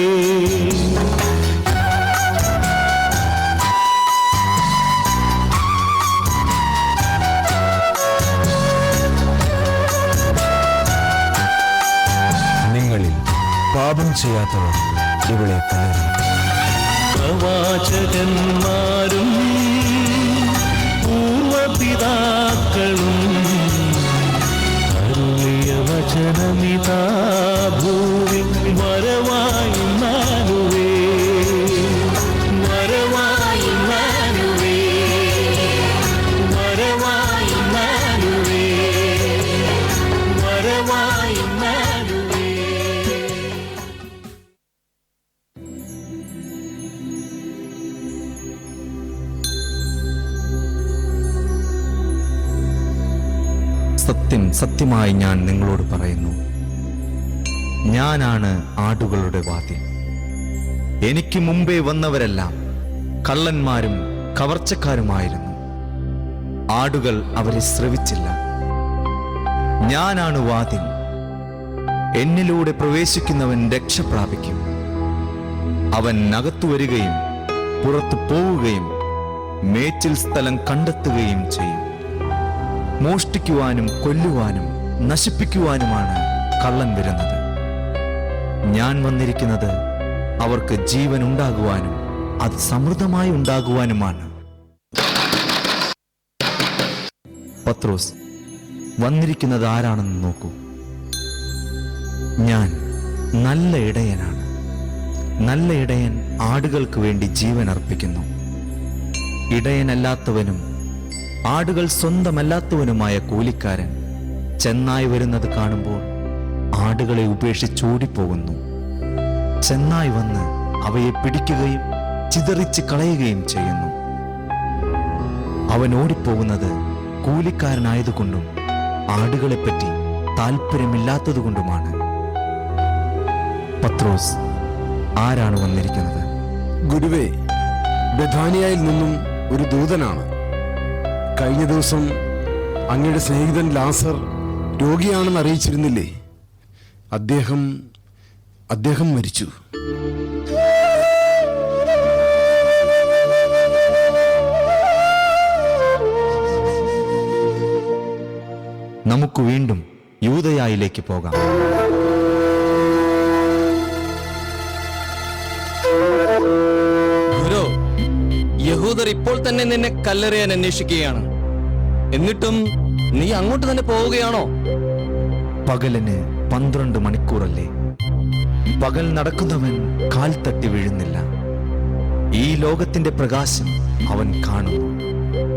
നിങ്ങളിൽ പാപം ചെയ്യാത്തവർ ഇവളെ തളരും. പ്രവാചകന്മാരും പൂർവപിതാക്കളും അരുളിയ വചനമിതാ ഭൂവിൽ വരവായി നാനുവേ, വരവായി നാനുവേ, വരവായി നാനുവേ, വരവായി നാനുവേ. സത്യം സത്യമായി ഞാൻ നിങ്ങളോട് പറയുന്നു, ഞാനാണ് ആടുകളുടെ വാതിൽ. എനിക്ക് മുമ്പേ വന്നവരെല്ലാം കള്ളന്മാരും കവർച്ചക്കാരുമായിരുന്നു. ആടുകൾ അവരെ ശ്രവിച്ചില്ല. ഞാനാണ് വാതിൽ. എന്നിലൂടെ പ്രവേശിക്കുന്നവൻ രക്ഷ പ്രാപിക്കും. അവൻ അകത്തു വരികയും പുറത്തു പോവുകയും മേച്ചിൽ സ്ഥലം കണ്ടെത്തുകയും ചെയ്യും. മോഷ്ടിക്കുവാനും കൊല്ലുവാനും നശിപ്പിക്കുവാനുമാണ് കള്ളൻ വരുന്നത്. ഞാൻ വന്നിരിക്കുന്നത് അവർക്ക് ജീവൻ ഉണ്ടാകുവാനും അത് സമൃദ്ധമായി ഉണ്ടാകുവാനുമാണ്. പത്രോസ്, വന്നിരിക്കുന്നത് ആരാണെന്ന് നോക്കൂ. ഞാൻ നല്ല ഇടയനാണ്. നല്ല ഇടയൻ ആടുകൾക്ക് വേണ്ടി ജീവൻ അർപ്പിക്കുന്നു. ഇടയനല്ലാത്തവനും ആടുകൾ സ്വന്തമല്ലാത്തവനുമായ കൂലിക്കാരൻ ചെന്നായി വരുന്നത് കാണുമ്പോൾ ആടുകളെ ഉപേക്ഷിച്ചോടിപ്പോകുന്നു. ചെന്നായി വന്ന് അവയെ പിടിക്കുകയും ചിതറിച്ച് കളയുകയും ചെയ്യുന്നു. അവൻ ഓടിപ്പോകുന്നത് കൂലിക്കാരനായതുകൊണ്ടും ആടുകളെപ്പറ്റി താല്പര്യമില്ലാത്തതുകൊണ്ടുമാണ്. പത്രോസ്, ആരാണ് വന്നിരിക്കുന്നത്? ഗുരുവേ, ബഥാനിയയിൽ നിന്നും ഒരു ദൂതനാണ്. കഴിഞ്ഞ ദിവസം അങ്ങയുടെ സ്നേഹിതൻ ലാസർ രോഗിയാണെന്ന് അറിയിച്ചിരുന്നില്ലേ? അദ്ദേഹം മരിച്ചു. നമുക്ക് വീണ്ടും യൂദയായിലേക്ക് പോകാം. ഗുരു, യഹൂദർ ഇപ്പോൾ തന്നെ നിന്നെ കല്ലെറിയാൻ അന്വേഷിക്കുകയാണ്. എന്നിട്ടും നീ അങ്ങോട്ട് തന്നെ പോവുകയാണോ? പകലിന് 12 മണിക്കൂറല്ലേ? പകൽ നടക്കുന്നവൻ കാൽ തട്ടി വീഴുന്നില്ല. ഈ ലോകത്തിന്റെ പ്രകാശം അവൻ കാണുന്നു.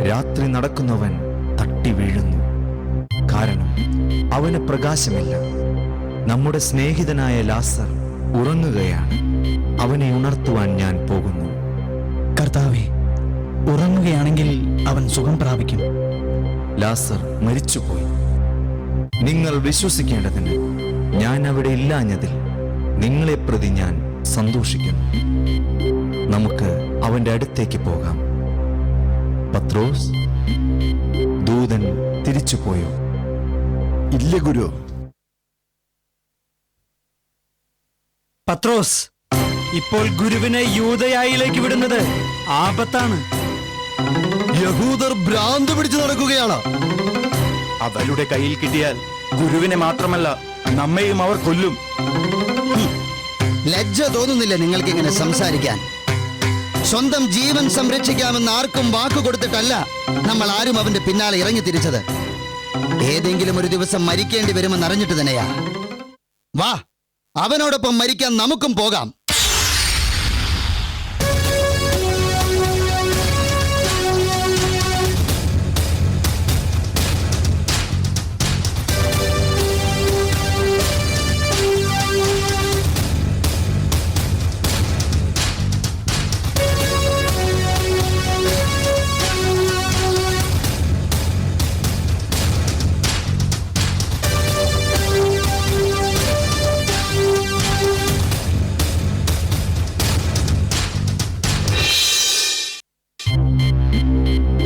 രാത്രി നടക്കുന്നവൻ തട്ടി വീഴുന്നു. കാരണം അവന് പ്രകാശമില്ല. നമ്മുടെ സ്നേഹിതനായ ലാസർ ഉറങ്ങുകയാണ്. അവനെ ഉണർത്തുവാൻ ഞാൻ പോകുന്നു. കർത്താവേ, ഉറങ്ങുകയാണെങ്കിൽ അവൻ സുഖം പ്രാപിക്കും. ലാസർ മരിച്ചുപോയി. നിങ്ങൾ വിശ്വസിക്കേണ്ടതിന് ഞാൻ അവിടെ ഇല്ലാഞ്ഞതിൽ നിങ്ങളെ പ്രതി ഞാൻ സന്തോഷിക്കുന്നു. നമുക്ക് അവന്റെ അടുത്തേക്ക് പോകാം. പത്രോസ്, ദൂതൻ തിരിച്ചുപോയോ? ഇല്ല ഗുരു. പത്രോസ്, ഇപ്പോൾ ഗുരുവിനെ യൂദയായിലേക്ക് വിടുന്നത് ആപത്താണ്. യഹൂദർ ഭ്രാന്ത് പിടിച്ചു നടക്കുകയാണ്. അവരുടെ കയ്യിൽ കിട്ടിയാൽ ഗുരുവിനെ മാത്രമല്ല നമ്മെയും അവർ കൊല്ലും. ലജ്ജ തോന്നുന്നില്ല നിങ്ങൾക്ക് ഇങ്ങനെ സംസാരിക്കാൻ? സ്വന്തം ജീവൻ സംരക്ഷിക്കാമെന്ന് ആർക്കും വാക്കു കൊടുത്തിട്ടല്ല നമ്മൾ ആരും അവന്റെ പിന്നാലെ ഇറങ്ങി തിരിച്ചത്. ഏതെങ്കിലും ഒരു ദിവസം മരിക്കേണ്ടി വരുമെന്ന് അറിഞ്ഞിട്ട് തന്നെയാ. വാ, അവനോടൊപ്പം മരിക്കാൻ നമുക്കും പോകാം.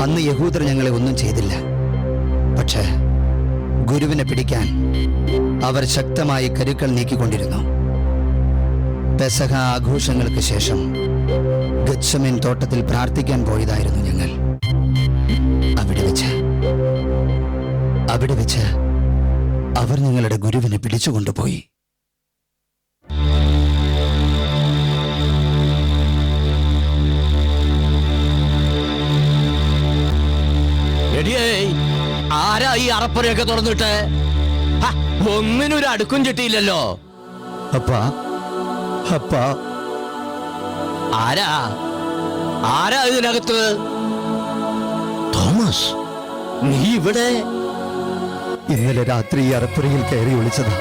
അന്ന് യഹൂദർ ഞങ്ങളെ ഒന്നും ചെയ്തില്ല. പക്ഷേ ഗുരുവിനെ പിടിക്കാൻ അവർ ശക്തമായി കരുക്കൾ നീക്കിക്കൊണ്ടിരുന്നു. പെസഹ ആഘോഷങ്ങൾക്ക് ശേഷം ഗത്ശമേൻ തോട്ടത്തിൽ പ്രാർത്ഥിക്കാൻ പോയതായിരുന്നു ഞങ്ങൾ. അവിടെ വെച്ച് അവർ ഞങ്ങളുടെ ഗുരുവിനെ പിടിച്ചുകൊണ്ടുപോയി. ആരാ ഈ അറപ്പറയൊക്കെ തുറന്നിട്ട്? ഒന്നിനൊരു അടുക്കും ചിട്ടിയില്ലല്ലോ. അപ്പാ, ആരാ ഇതിനകത്ത്? തോമസ്, നീ ഇവിടെ? ഇന്നലെ രാത്രി ഈ അറപ്പുരയിൽ കയറി ഒളിച്ചതാ.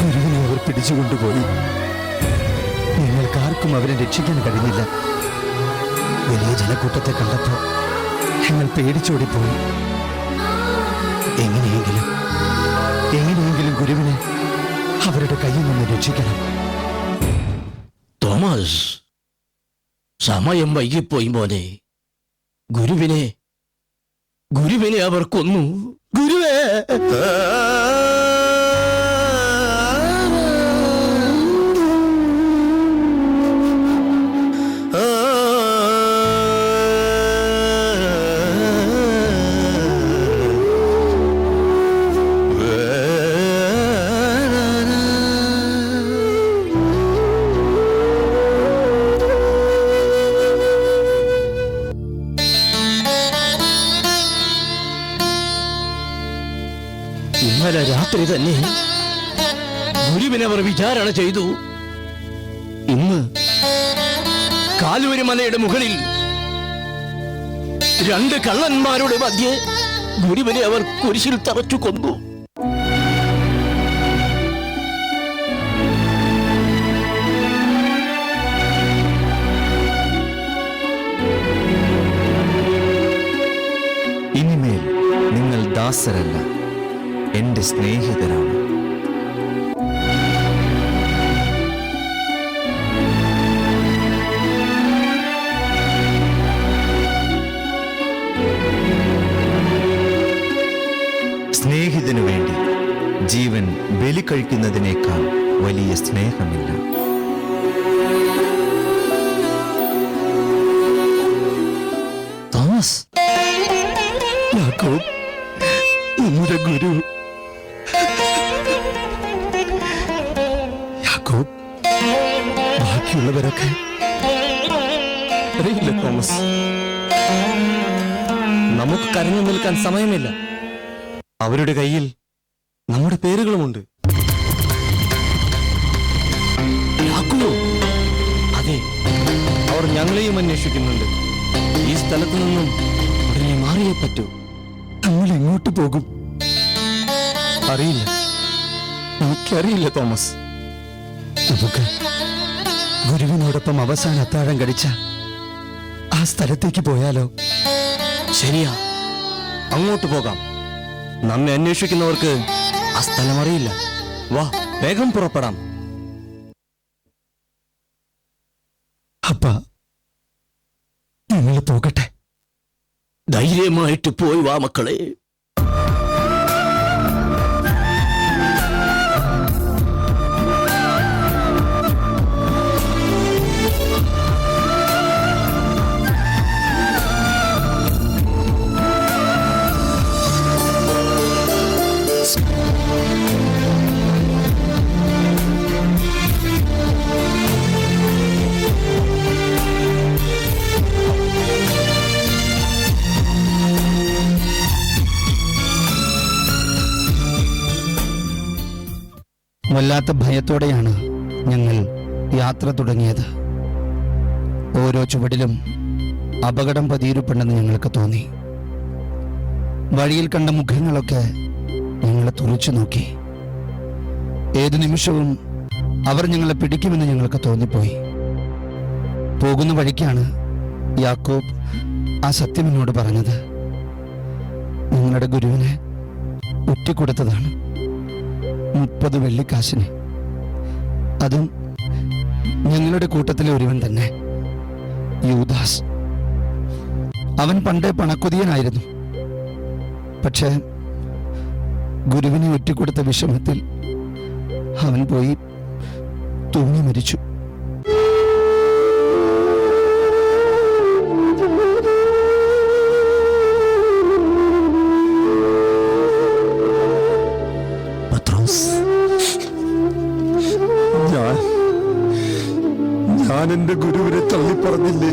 ഗുരുവിനെ അവർ പിടിച്ചുകൊണ്ടുപോയി. ഞങ്ങൾക്കാർക്കും അവരെ രക്ഷിക്കാൻ കഴിഞ്ഞില്ല. വലിയ ജനക്കൂട്ടത്തെ കണ്ടപ്പോൾ ഞങ്ങൾ പേടിച്ചോടിപ്പോയി. എങ്ങനെയെങ്കിലും ഗുരുവിനെ അവരുടെ കയ്യിൽ നിന്ന് രക്ഷിക്കണം. തോമസ്, സമയം വൈകിപ്പോയി മോനെ. ഗുരുവിനെ അവർ കൊന്നു. ഗുരുവേ! ഇന്നലെ രാത്രി തന്നെ ഗുരുവിനവർ വിചാരണ ചെയ്തു. ഇന്ന് കാലുവരി മലയുടെ മുകളിൽ 2 കള്ളന്മാരുടെ മധ്യേ ഗുരുവിനെ അവർ കുരിശിൽ തറച്ചു കൊന്നു. ഇനിമേൽ നിങ്ങൾ ദാസരല്ല, എന്റെ സ്നേഹിതരാണ്. സ്നേഹിതനു വേണ്ടി ജീവൻ ബലി കഴിക്കുന്നതിനേക്കാൾ വലിയ സ്നേഹമില്ല. തോമസ്, യാക്കോബ്, നമ്മുടെ ഗുരു യാക്കോബ്, ബാക്കിയുള്ളവരൊക്കെ അറിയില്ല തോമസ്, നമുക്ക് കരഞ്ഞു നിൽക്കാൻ സമയമില്ല. അവരുടെ കയ്യിൽ നമ്മുടെ പേരുകളുമുണ്ട്. അതെ, അവർ ഞങ്ങളെയും അന്വേഷിക്കുന്നുണ്ട്. ഈ സ്ഥലത്ത് നിന്നും ഉടനെ മാറിയേ പറ്റൂ. നമ്മൾ എങ്ങോട്ട് പോകും? അറിയില്ല, എനിക്കറിയില്ല തോമസ്. നമുക്ക് ഗുരുവിനോടൊപ്പം അവസാന അത്താഴം കഴിച്ച ആ സ്ഥലത്തേക്ക് പോയാലോ? ശരിയാ, അങ്ങോട്ട് പോകാം. നമ്മെ അന്വേഷിക്കുന്നവർക്ക് ആ സ്ഥലം അറിയില്ല. വാ, വേഗം പുറപ്പെടാം. അപ്പ നിങ്ങൾ പോകട്ടെ. ധൈര്യമായിട്ട് പോയി വാ മക്കളെ. വല്ലാത്ത ഭയത്തോടെയാണ് ഞങ്ങൾ യാത്ര തുടങ്ങിയത്. ഓരോ ചുവടിലും അപകടം പതിയിരുപ്പെണ്ടെന്ന് ഞങ്ങൾക്ക് തോന്നി. വഴിയിൽ കണ്ട മുഖങ്ങളൊക്കെ ഞങ്ങളെ തുറച്ചു നോക്കി. ഏതു നിമിഷവും അവർ ഞങ്ങളെ പിടിക്കുമെന്ന് ഞങ്ങൾക്ക് തോന്നിപ്പോയി. പോകുന്ന വഴിക്കാണ് യാക്കോബ് ആ സത്യം എന്നോട് പറഞ്ഞത്. നിങ്ങളുടെ ഗുരുവിനെ ഒറ്റിക്കൊടുത്തതാണ് 30 വെള്ളിക്കാശിന്. അതും ഞങ്ങളുടെ കൂട്ടത്തിലെ ഒരുവൻ തന്നെ, യൂദാസ്. അവൻ പണ്ടേ പണക്കൊതിയനായിരുന്നു. പക്ഷേ ഗുരുവിനെ ഒറ്റിക്കൊടുത്ത വിഷമത്തിൽ അവൻ പോയി തൂങ്ങി മരിച്ചു. ഞാൻ എന്റെ ഗുരുവിനെ തള്ളിപ്പറഞ്ഞില്ലേ?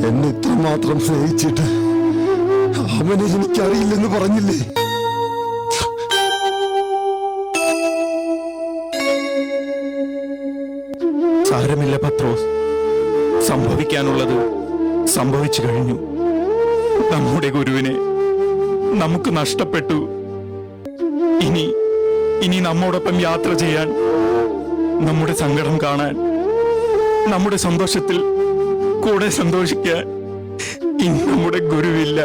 എന്നെ ഇത്രമാത്രം സ്നേഹിച്ചിട്ട് അവനെ എനിക്കറിയില്ലെന്ന് പറഞ്ഞില്ലേ? സാരമില്ല പത്രോസ്, സംഭവിക്കാനുള്ളത് സംഭവിച്ചു കഴിഞ്ഞു. നമ്മുടെ ഗുരുവിനെ നമുക്ക് നഷ്ടപ്പെട്ടു. ഇനി നമ്മോടൊപ്പം യാത്ര ചെയ്യാൻ, നമ്മുടെ സങ്കടം കാണാൻ, നമ്മുടെ സന്തോഷത്തിൽ കൂടെ സന്തോഷിക്കാൻ ഇനി നമ്മുടെ ഗുരുവില്ല.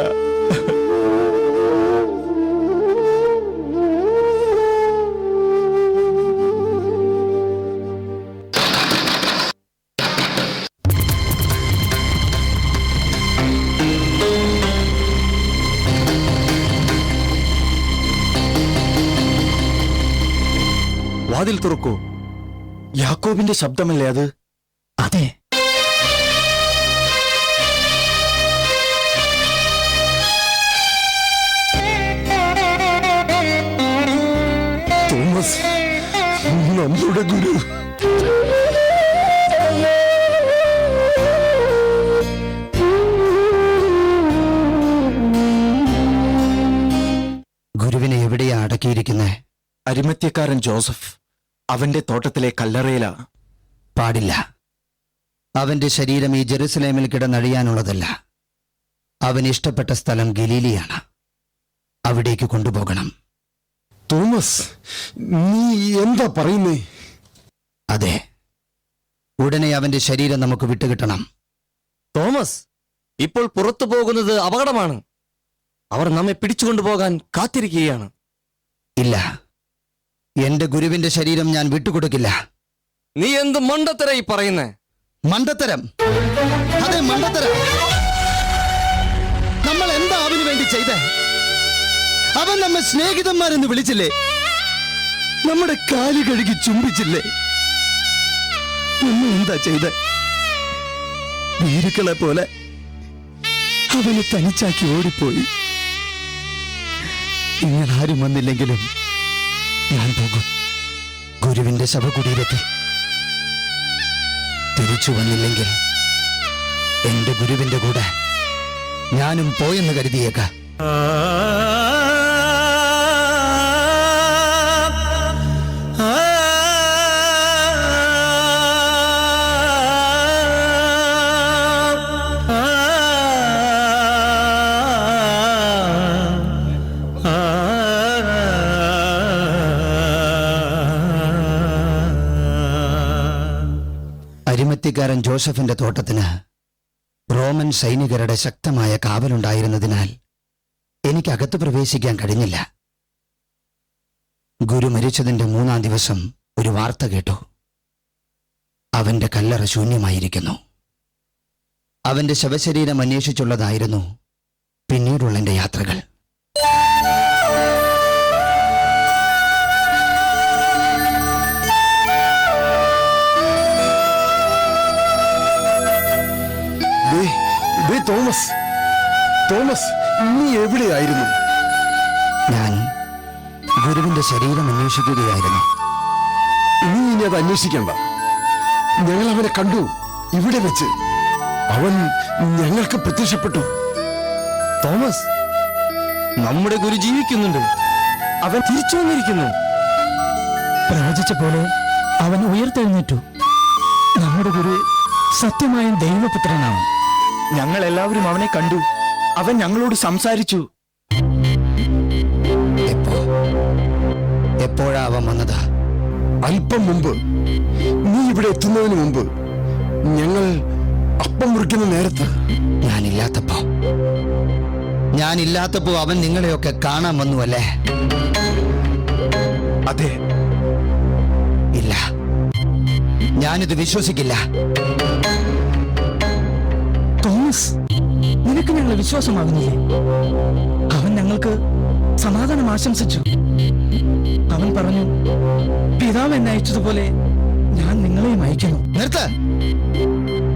വാതിൽ തുറക്കൂ. യാക്കോബിന്റെ ശബ്ദമല്ലേ അത്? അതെ. തോമസ്, നമ്മുടെ ഗുരു. ആക്കിയിരിക്കുന്നേ? അരിമത്യക്കാരൻ ജോസഫ് അവന്റെ തോട്ടത്തിലെ കല്ലറയില. പാടില്ല. അവന്റെ ശരീരം ഈ ജെറുസലേമിൽ കിടന്നഴിയാനുള്ളതല്ല. അവൻ ഇഷ്ടപ്പെട്ട സ്ഥലം ഗലീലിയാണ്. അവിടേക്ക് കൊണ്ടുപോകണം. തോമസ്, നീ എന്താ പറയുന്നേ? അതെ, ഉടനെ അവന്റെ ശരീരം നമുക്ക് വിട്ടുകിട്ടണം. തോമസ്, ഇപ്പോൾ പുറത്തു പോകുന്നത് അപകടമാണ്. അവർ നമ്മെ പിടിച്ചുകൊണ്ടുപോകാൻ കാത്തിരിക്കുകയാണ്. ഇല്ല, എന്റെ ഗുരുവിന്റെ ശരീരം ഞാൻ വിട്ടുകൊടുക്കില്ല. നീ എന്ത് മണ്ടത്തരായി പറയുന്നേ? മണ്ടത്തരം? അതെ, മണ്ടത്തരം. നമ്മൾ എന്താ അവന് വേണ്ടി ചെയ്തേ? അവൻ നമ്മെ സ്നേഹിതന്മാരെന്ന് വിളിച്ചില്ലേ? നമ്മുടെ കാല് കഴുകി ചുംബിച്ചില്ലേ? നമ്മൾ എന്താ ചെയ്തേ? വീരുക്കളെ പോലെ അവനെ തനിച്ചാക്കി ഓടിപ്പോയി. നിങ്ങൾ ആരും വന്നില്ലെങ്കിലും ഞാൻ പോകും ഗുരുവിന്റെ ശവകുടീരത്തിൽ. തിരിച്ചു വന്നില്ലെങ്കിൽ എന്റെ ഗുരുവിന്റെ കൂടെ ഞാനും പോയെന്ന് കരുതിയേക്കാം. അരിമത്യക്കാരൻ ജോസഫിന്റെ തോട്ടത്തിന് റോമൻ സൈനികരുടെ ശക്തമായ കാവലുണ്ടായിരുന്നതിനാൽ എനിക്ക് അകത്ത് പ്രവേശിക്കാൻ കഴിഞ്ഞില്ല. ഗുരു മരിച്ചതിന്റെ 3-ാം ദിവസം ഒരു വാർത്ത കേട്ടു. അവന്റെ കല്ലറ ശൂന്യമായിരിക്കുന്നു. അവന്റെ ശവശരീരം അന്വേഷിച്ചുള്ളതായിരുന്നു പിന്നീടുള്ള എന്റെ യാത്രകൾ. തോമസ്, തോമസ്, നീ എവിടെയായിരുന്നു? ഞാൻ ഗുരുവിന്റെ ശരീരം അന്വേഷിക്കുകയായിരുന്നു. നീ ഇനി അത് അന്വേഷിക്കണ്ട. ഞങ്ങൾ അവനെ കണ്ടു ഇവിടെ വെച്ച്. അവൻ ഞങ്ങൾക്ക് പ്രത്യക്ഷപ്പെട്ടു. തോമസ്, നമ്മുടെ ഗുരു ജീവിക്കുന്നുണ്ട്. അവൻ തിരിച്ചു വന്നിരിക്കുന്നു. പ്രവചിച്ച പോലെ അവൻ ഉയർത്തെഴുന്നേറ്റു. നമ്മുടെ ഗുരു സത്യമായും ദൈവപുത്രനാണ്. ഞങ്ങൾ എല്ലാവരും അവനെ കണ്ടു. അവൻ ഞങ്ങളോട് സംസാരിച്ചു. എപ്പോഴാ അവൻ വന്നത്? അല്പം മുമ്പ്. നീ ഇവിടെ എത്തുന്നതിന് മുമ്പ്. ഞങ്ങൾ അപ്പം മുറിക്കുന്ന നേരത്ത്. ഞാനില്ലാത്തപ്പോ അവൻ നിങ്ങളെയൊക്കെ കാണാൻ വന്നു അല്ലേ? അതെ. ഇല്ല, ഞാനിത് വിശ്വസിക്കില്ല. തോമസ്, നിനക്ക് ഞങ്ങൾ വിശ്വാസമാകുന്നില്ലേ? അവൻ ഞങ്ങൾക്ക് സമാധാനം ആശംസിച്ചു. അവൻ പറഞ്ഞു, പിതാവ് എന്നെ അയച്ചതുപോലെ ഞാൻ നിങ്ങളെയും അയക്കുന്നു. നിർത്ത്.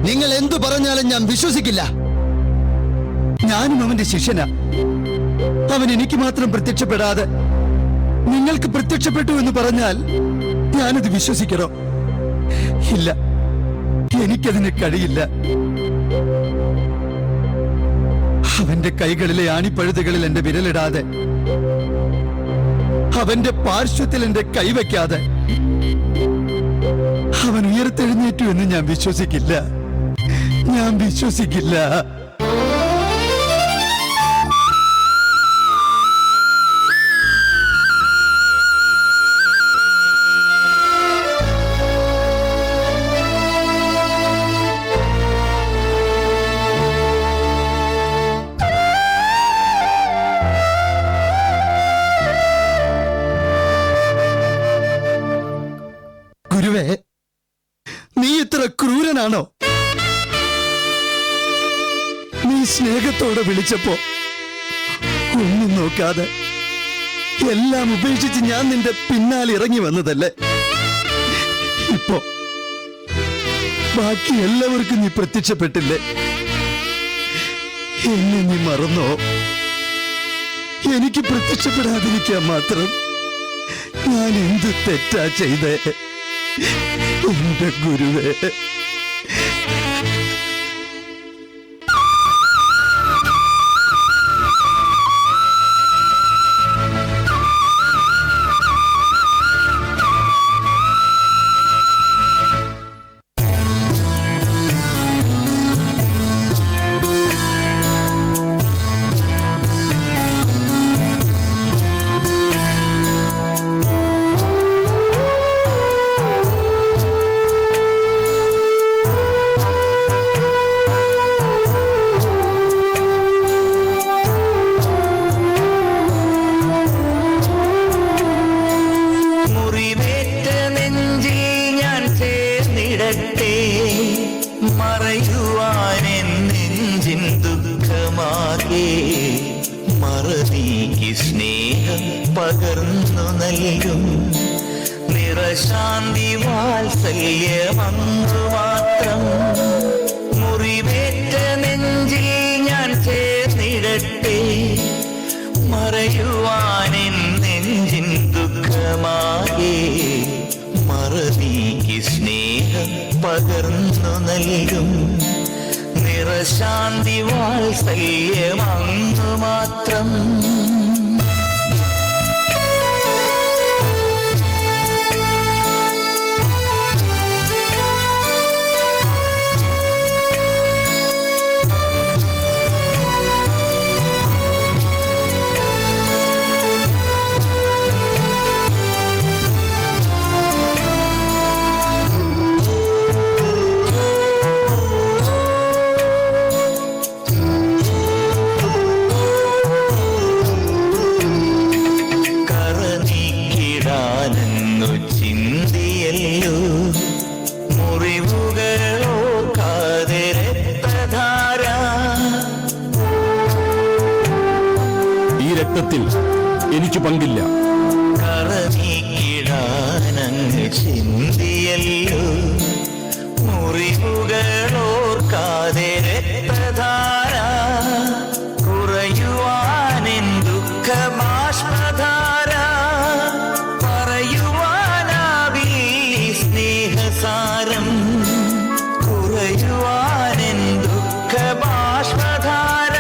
നിങ്ങൾ എന്തു പറഞ്ഞാലും ഞാൻ വിശ്വസിക്കില്ല. ഞാനും അവന്റെ ശിഷ്യനാ. അവൻ എനിക്ക് മാത്രം പ്രത്യക്ഷപ്പെടാതെ നിങ്ങൾക്ക് പ്രത്യക്ഷപ്പെട്ടു എന്ന് പറഞ്ഞാൽ ഞാനത് വിശ്വസിക്കണോ? ഇല്ല, എനിക്കതിന് കഴിയില്ല. അവന്റെ കൈകളിലെ ആണിപ്പഴുതുകളിൽ എന്റെ വിരലിടാതെ, അവന്റെ പാർശ്വത്തിൽ എന്റെ കൈവയ്ക്കാതെ അവൻ ഉയർത്തെഴുന്നേറ്റു എന്ന് ഞാൻ വിശ്വസിക്കില്ല. ഞാൻ വിശ്വസിക്കില്ല. ഗുരുവേ, നീ ഇത്ര ക്രൂരനാണോ? നീ സ്നേഹത്തോടെ വിളിച്ചപ്പോ ഒന്നും നോക്കാതെ എല്ലാം ഉപേക്ഷിച്ച് ഞാൻ നിന്റെ പിന്നാലെ ഇറങ്ങി വന്നതല്ലേ? ഇപ്പോ ബാക്കി എല്ലാവർക്കും നീ പ്രത്യക്ഷപ്പെട്ടില്ലേ? എന്നെ നീ മറന്നോ? എനിക്ക് പ്രത്യക്ഷപ്പെടാതിരിക്കാൻ മാത്രം ഞാൻ എന്ത് തെറ്റാ ചെയ്തേ? എന്റെ ഗുരുവേ, മറനീക്കി സ്നേഹം പകർന്നു നൽകും നിറശാന്തി വാത്സല്യമങ്ങു മാത്രം. മുറിവേറ്റ നെഞ്ചിൽ ഞാൻ ചേർന്നിടട്ടെ, മറയുവാനെൻ നെഞ്ചിൻ ദുഃഖമാകെ. മറനീക്കി സ്നേഹം പകർന്നു നൽകും നിറശാന്തി വാത്സല്യമങ്ങു മാത്രം. എനിക്ക് പങ്കില്ല. കറനീക്കിടാനങ്ങ് ചിന്തിയല്ലോ, മുറിവുകളോർക്കാതെ രക്തധാര. കുറയുവാനെൻ ദുഃഖബാഷ്പധാര, പറയുവാനാവില്ല സ്നേഹസാരം. കുറയുവാനെൻ ദുഃഖബാഷ്പധാര,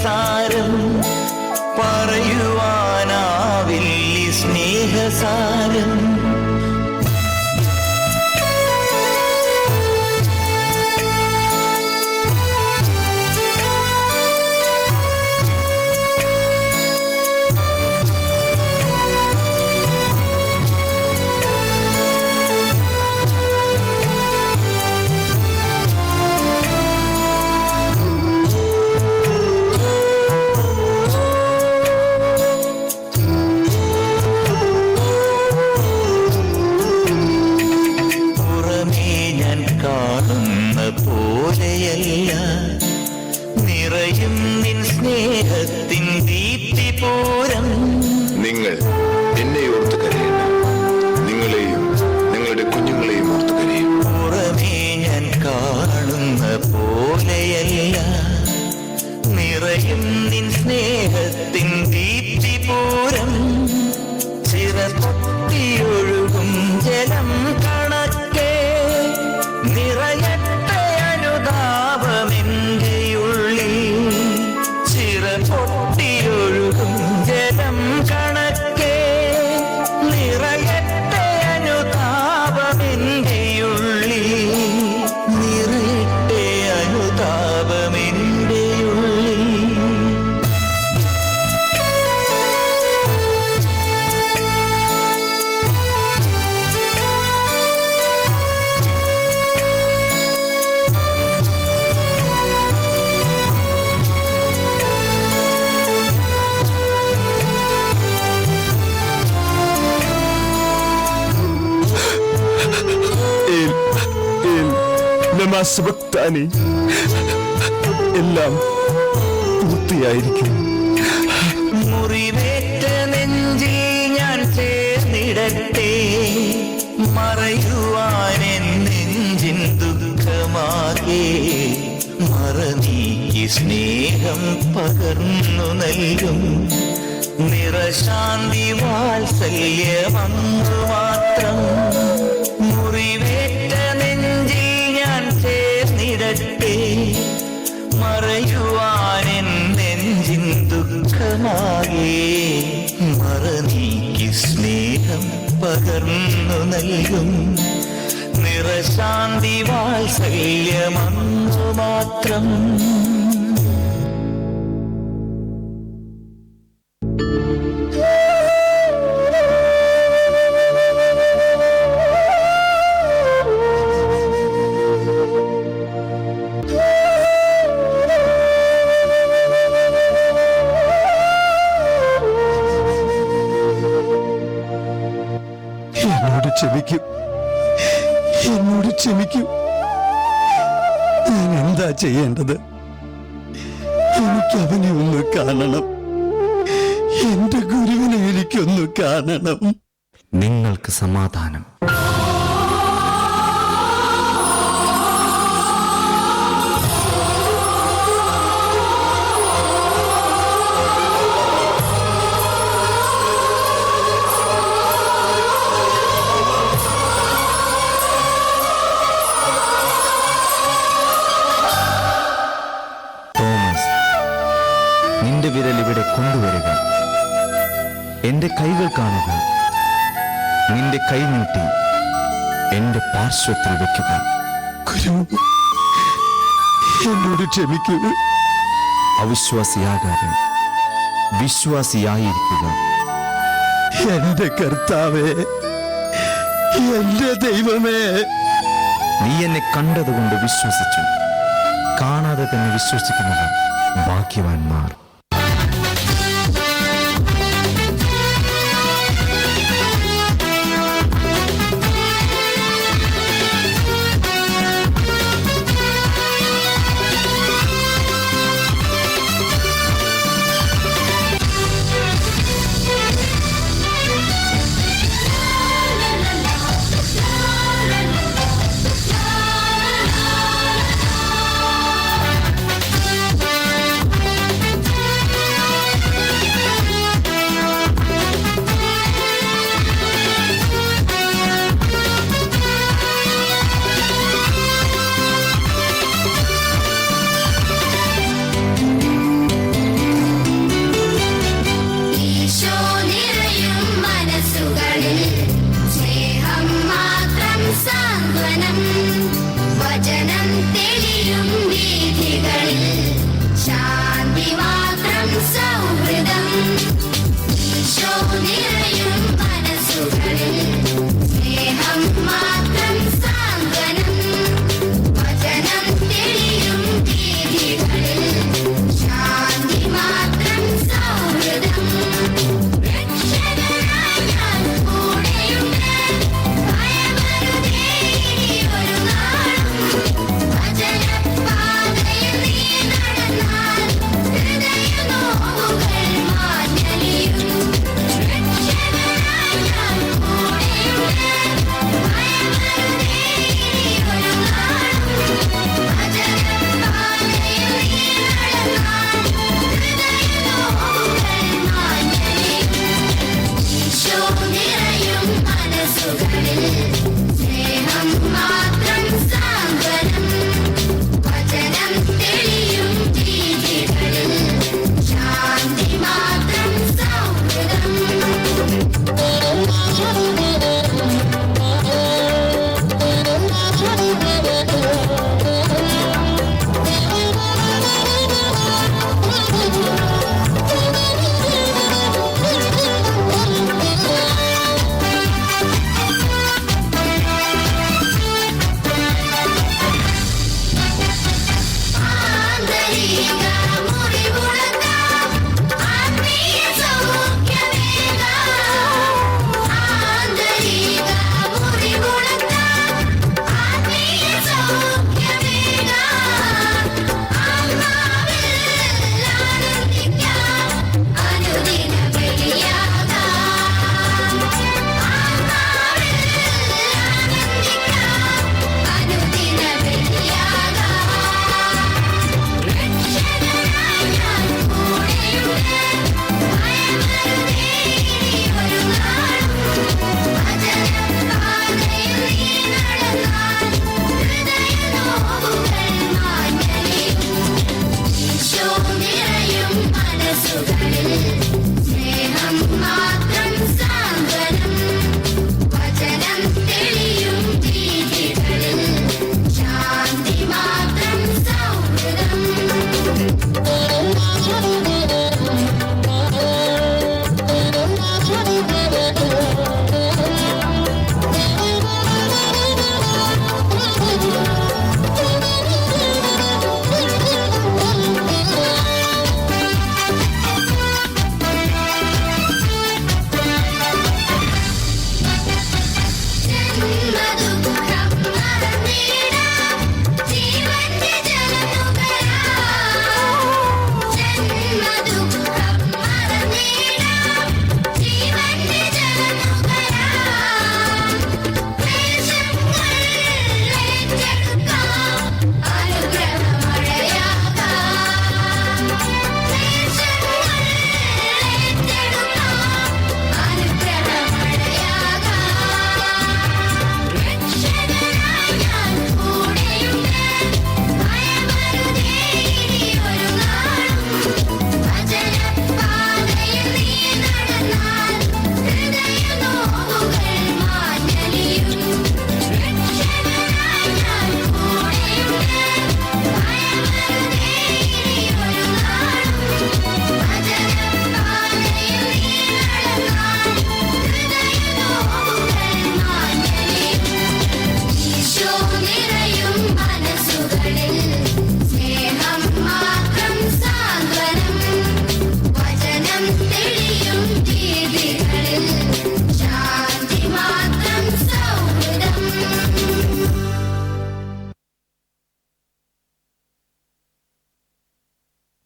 സാരം. പറയുവാനാവില്ല സ്നേഹസാരം. പോലെയല്ല നിറയും നിൻ സ്നേഹത്തിൻ ദീപ്തിപൂരം. നിങ്ങൾ എന്നെ ഓർത്ത് കരയേണ്ട, നിങ്ങളെയും നിങ്ങളുടെ കുഞ്ഞുങ്ങളെയും ഓർത്ത് കരയും. പുറമേ ഞാൻ കാണുന്ന പോലെയല്ല നിറയും നിൻ സ്നേഹത്തിൻ ദീപ്തിപൂരം. ചിറപൊട്ടിയൊഴുകും ജലം കണക്കെ നിറയട്ടെ അനുതാപമെന്റെ ഉള്ളിൽ. ചിറപൊട്ടിയൊഴുകും ജലം കണക്കെ നിറയട്ടെ അനുതാപമെന്റെ ഉള്ളിൽ. നിറയട്ടെ അനുതാപമെന്റെ ഉള്ളിൽ. എല്ലാം പൂർത്തിയായിരിക്കും. മുറിവേറ്റ നെഞ്ചിൽ ഞാൻ ചേർന്നിടട്ടെ, മറയുവാനെൻ നെഞ്ചിൻ ദുഃഖമാകെ. മറനീക്കി സ്നേഹം പകർന്നു നൽകും നിറശാന്തി വാത്സല്യമങ്ങു മാത്രം. മുറിവേറ്റ നെഞ്ചിൽ ഞാൻ ചേർന്നിടട്ടെ, മറയുവാനെൻ നെഞ്ചിൻ ദുഃഖമാകെ. മറനീക്കി സ്നേഹം പകർന്നു നൽകും നിറശാന്തി വാത്സല്യമങ്ങു മാത്രം. എന്നോട് ക്ഷമിക്കൂ. ഞാൻ എന്താ ചെയ്യേണ്ടത്? എനിക്ക് അവനെ ഒന്ന് കാണണം. എന്റെ ഗുരുവിനെ എനിക്കൊന്ന് കാണണം. നിങ്ങൾക്ക് സമാധാനം. തോമസ്, നിന്റെ വിരൽ ഇവിടെ കൊണ്ടുവരിക. എന്റെ കൈകൾ കാണുക. നിന്റെ കൈ നീട്ടി എന്റെ പാർശ്വത്തിൽ വെക്കുക. ഗുരു, എന്നോട് ക്ഷമിക്കൂ. അവിശ്വാസിയാകാതെ വിശ്വാസിയായിരിക്കുക. എന്റെ കർത്താവേ, എന്റെ ദൈവമേ, നീ എന്നെ കണ്ടതുകൊണ്ട് വിശ്വസിച്ചു. കാണാതെ തന്നെ വിശ്വസിക്കുന്നവർ ഭാഗ്യവാന്മാർ.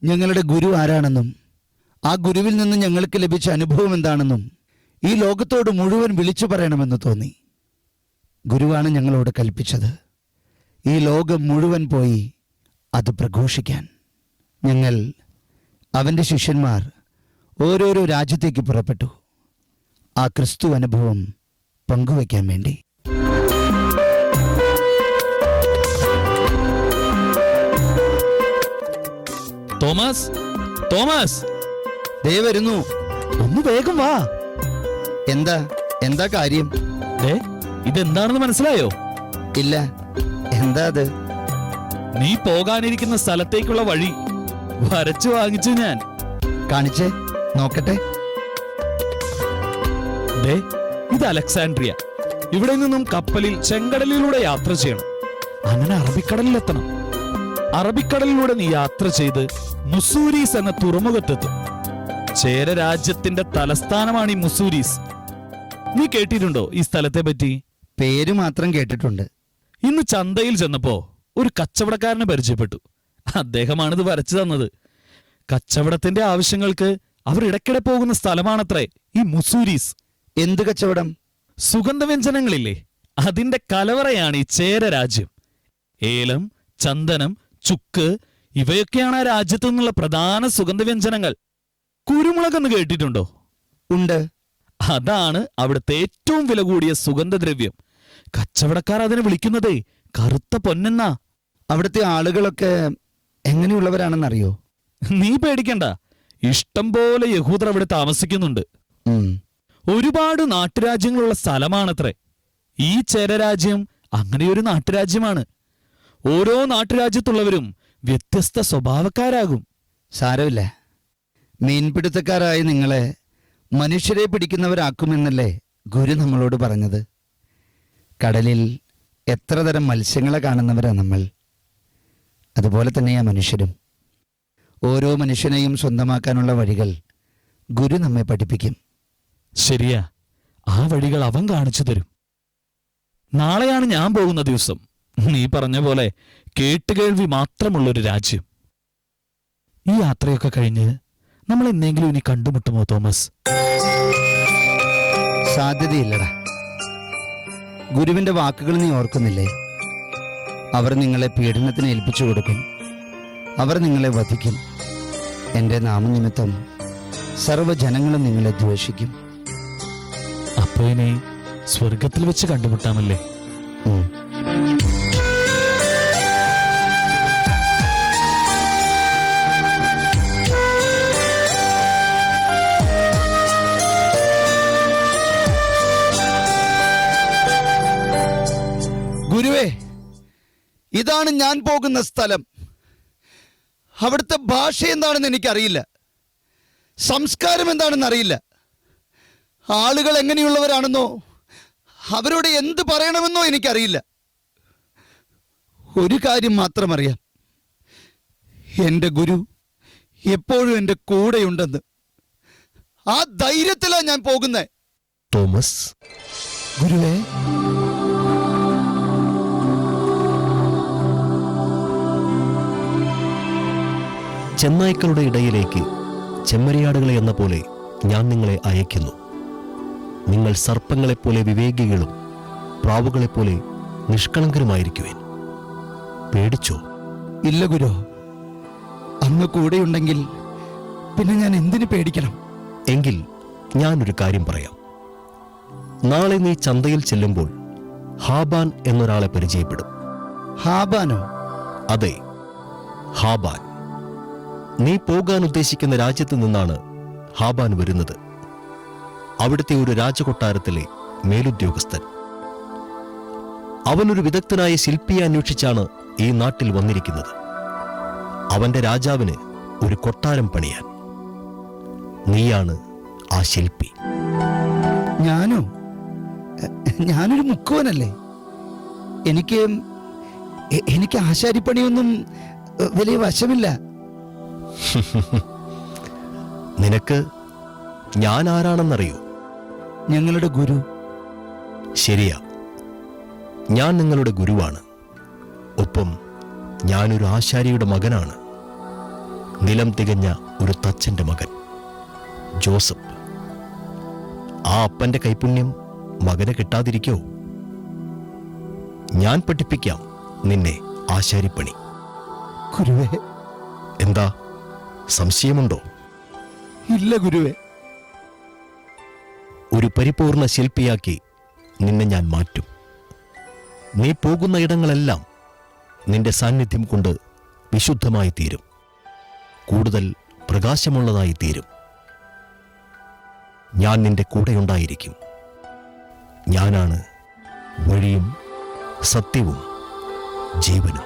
ഞങ്ങളുടെ ഗുരു ആരാണെന്നും ആ ഗുരുവിൽ നിന്ന് ഞങ്ങൾക്ക് ലഭിച്ച അനുഭവം എന്താണെന്നും ഈ ലോകത്തോട് മുഴുവൻ വിളിച്ചു പറയണമെന്ന് തോന്നി. ഗുരുവാണ് ഞങ്ങളോട് കൽപ്പിച്ചത് ഈ ലോകം മുഴുവൻ പോയി അത് പ്രഘോഷിക്കാൻ. ഞങ്ങൾ അവൻ്റെ ശിഷ്യന്മാർ ഓരോരോ രാജ്യത്തേക്ക് പുറപ്പെട്ടു, ആ ക്രിസ്തു അനുഭവം പങ്കുവയ്ക്കാൻ വേണ്ടി. തോമസ്, തോമസ്, ദേ വരുന്നു, ഒന്ന് വേഗം വാ. എന്താ എന്താ കാര്യം? ഇതെന്താണെന്ന് മനസ്സിലായോ? ഇല്ല, എന്താ അത്? നീ പോകാനിരിക്കുന്ന സ്ഥലത്തേക്കുള്ള വഴി വരച്ചു വാങ്ങിച്ചു ഞാൻ. കാണിച്ചേ നോക്കട്ടെ. ഇത് അലക്സാൻഡ്രിയ. ഇവിടെ നിന്നും കപ്പലിൽ ചെങ്കടലിലൂടെ യാത്ര ചെയ്യണം. അങ്ങനെ അറബിക്കടലിലെത്തണം. അറബിക്കടലിലൂടെ നീ യാത്ര ചെയ്ത് മുസൂരീസ് എന്ന തുറമുഖത്തെത്തും. ചേര രാജ്യത്തിന്റെ തലസ്ഥാനമാണ് ഈ മുസൂരീസ്. നീ കേട്ടിട്ടുണ്ടോ ഈ സ്ഥലത്തെ പറ്റി? പേര് മാത്രം കേട്ടിട്ടുണ്ട്. ഇന്ന് ചന്തയിൽ ചെന്നപ്പോ ഒരു കച്ചവടക്കാരനെ പരിചയപ്പെട്ടു. അദ്ദേഹമാണിത് വരച്ചു തന്നത്. കച്ചവടത്തിന്റെ ആവശ്യങ്ങൾക്ക് അവർ ഇടയ്ക്കിടെ പോകുന്ന സ്ഥലമാണത്രേ ഈ മുസൂരീസ്. എന്ത് കച്ചവടം? സുഗന്ധവ്യഞ്ജനങ്ങളില്ലേ, അതിന്റെ കലവറയാണ് ഈ ചേര രാജ്യം. ഏലം, ചന്ദനം, ചുക്ക് ഇവയൊക്കെയാണ് ആ രാജ്യത്തു നിന്നുള്ള പ്രധാന സുഗന്ധവ്യഞ്ജനങ്ങൾ. കുരുമുളകെന്ന് കേട്ടിട്ടുണ്ടോ? ഉണ്ട്. അതാണ് അവിടുത്തെ ഏറ്റവും വില കൂടിയ സുഗന്ധദ്രവ്യം. കച്ചവടക്കാർ അതിനെ വിളിക്കുന്നതേ കറുത്ത പൊന്നെന്നാ. അവിടുത്തെ ആളുകളൊക്കെ എങ്ങനെയുള്ളവരാണെന്നറിയോ? നീ പേടിക്കണ്ട, ഇഷ്ടം പോലെ യഹൂദർ അവിടെ താമസിക്കുന്നുണ്ട്. ഒരുപാട് നാട്ടുരാജ്യങ്ങളുള്ള സ്ഥലമാണത്രേ ഈ ചേരരാജ്യം. അങ്ങനെയൊരു നാട്ടുരാജ്യമാണ്. ഓരോ നാട്ടുരാജ്യത്തുള്ളവരും വ്യത്യസ്ത സ്വഭാവക്കാരാകും. സാരമില്ല, മീൻപിടുത്തക്കാരായ നിങ്ങളെ മനുഷ്യരെ പിടിക്കുന്നവരാക്കുമെന്നല്ലേ ഗുരു നമ്മളോട് പറഞ്ഞത്? കടലിൽ എത്ര തരം മത്സ്യങ്ങളെ കാണുന്നവരാ നമ്മൾ. അതുപോലെ തന്നെയാ മനുഷ്യരും. ഓരോ മനുഷ്യനെയും സ്വന്തമാക്കാനുള്ള വഴികൾ ഗുരു നമ്മെ പഠിപ്പിക്കും. ശരിയാ, ആ വഴികൾ അവൻ കാണിച്ചു തരും. നാളെയാണ് ഞാൻ പോകുന്ന ദിവസം. നീ പറഞ്ഞ പോലെ കേട്ടുകേൾവി മാത്രമുള്ളൊരു രാജ്യം. ഈ യാത്രയൊക്കെ കഴിഞ്ഞ് നമ്മൾ എന്തെങ്കിലും ഇനി കണ്ടുമുട്ടുമോ തോമസ്? സാധ്യതയില്ലടാ. ഗുരുവിന്റെ വാക്കുകൾ നീ ഓർക്കുന്നില്ലേ? അവർ നിങ്ങളെ പീഡനത്തിന് ഏൽപ്പിച്ചു കൊടുക്കും, അവർ നിങ്ങളെ വധിക്കും, എൻ്റെ നാമനിമിത്തം സർവ്വജനങ്ങളും നിങ്ങളെ ദ്വേഷിക്കും. അപ്പോ ഇനി സ്വർഗത്തിൽ വെച്ച് കണ്ടുമുട്ടാമല്ലേ? ഗുരുവേ, ഇതാണ് ഞാൻ പോകുന്ന സ്ഥലം. അവിടുത്തെ ഭാഷ എന്താണെന്ന് എനിക്കറിയില്ല, സംസ്കാരം എന്താണെന്ന് അറിയില്ല, ആളുകൾ എങ്ങനെയുള്ളവരാണെന്നോ അവരോട് എന്ത് പറയണമെന്നോ എനിക്കറിയില്ല. ഒരു കാര്യം മാത്രം അറിയാം, എൻ്റെ ഗുരു എപ്പോഴും എൻ്റെ കൂടെയുണ്ടെന്ന്. ആ ധൈര്യത്തിലാണ് ഞാൻ പോകുന്നത്. തോമസ്, ഗുരുവേ, ചെന്നായ്ക്കളുടെ ഇടയിലേക്ക് ചെമ്മരിയാടുകളെ എന്ന പോലെ ഞാൻ നിങ്ങളെ അയക്കുന്നു. നിങ്ങൾ സർപ്പങ്ങളെപ്പോലെ വിവേകികളും പ്രാവുകളെപ്പോലെ നിഷ്കളങ്കരുമായിരിക്കുവേൻ. പേടിച്ചോ? ഇല്ല ഗുരു, അങ്ങ് കൂടെയുണ്ടെങ്കിൽ പിന്നെ ഞാൻ എന്തിനു പേടിക്കണം? എങ്കിൽ ഞാനൊരു കാര്യം പറയാം. നാളെ നീ ചന്തയിൽ ചെല്ലുമ്പോൾ ഹാബാൻ എന്നൊരാളെ പരിചയപ്പെടും. ഹാബാനോ? അതെ, ഹാബാൻ. നീ പോകാൻ ഉദ്ദേശിക്കുന്ന രാജ്യത്ത് നിന്നാണ് ഹാബാൻ വരുന്നത്. അവിടുത്തെ ഒരു രാജകൊട്ടാരത്തിലെ മേലുദ്യോഗസ്ഥൻ. അവനൊരു വിദഗ്ധനായ ശില്പിയെ അന്വേഷിച്ചാണ് ഈ നാട്ടിൽ വന്നിരിക്കുന്നത്. അവന്റെ രാജാവിന് ഒരു കൊട്ടാരം പണിയാൻ. നീയാണ് ആ ശില്പി. ഞാനോ? ഞാനൊരു മുക്കുവനല്ലേ? എനിക്ക് ആശാരിപ്പണിയൊന്നും വലിയ വശമില്ല. നിനക്ക് ഞാൻ ആരാണെന്നറിയോ? ഞങ്ങളുടെ ഗുരു. ശരിയാ, ഞാൻ നിങ്ങളുടെ ഗുരുവാണ്. ഒപ്പം ഞാനൊരു ആശാരിയുടെ മകനാണ്. നിലം തികഞ്ഞ ഒരു തച്ചന്റെ മകൻ ജോസഫ്. ആ അപ്പന്റെ കൈപുണ്യം മകന് കിട്ടാതിരിക്കോ? ഞാൻ പഠിപ്പിക്കാം നിന്നെ ആശാരിപ്പണി. ഗുരുവേ, എന്താ സംശയമുണ്ടോ? ഇല്ല ഗുരുവേ. ഒരു പരിപൂർണ ശില്പിയാക്കി നിന്നെ ഞാൻ മാറ്റും. നീ പോകുന്ന ഇടങ്ങളെല്ലാം നിന്റെ സാന്നിധ്യം കൊണ്ട് വിശുദ്ധമായി തീരും, കൂടുതൽ പ്രകാശമുള്ളതായി തീരും. ഞാൻ നിന്റെ കൂടെയുണ്ടായിരിക്കും. ഞാനാണ് വഴിയും സത്യവും ജീവനും.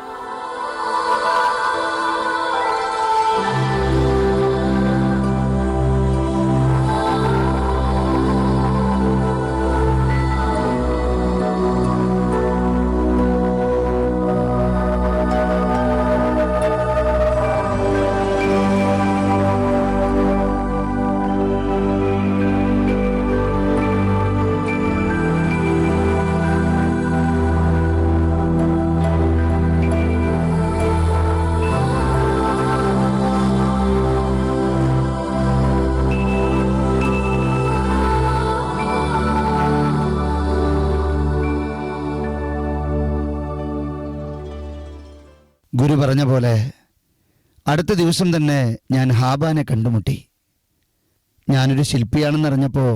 ഗുരു പറഞ്ഞ പോലെ അടുത്ത ദിവസം തന്നെ ഞാൻ ഹാബാനെ കണ്ടുമുട്ടി. ഞാനൊരു ശില്പിയാണെന്നറിഞ്ഞപ്പോൾ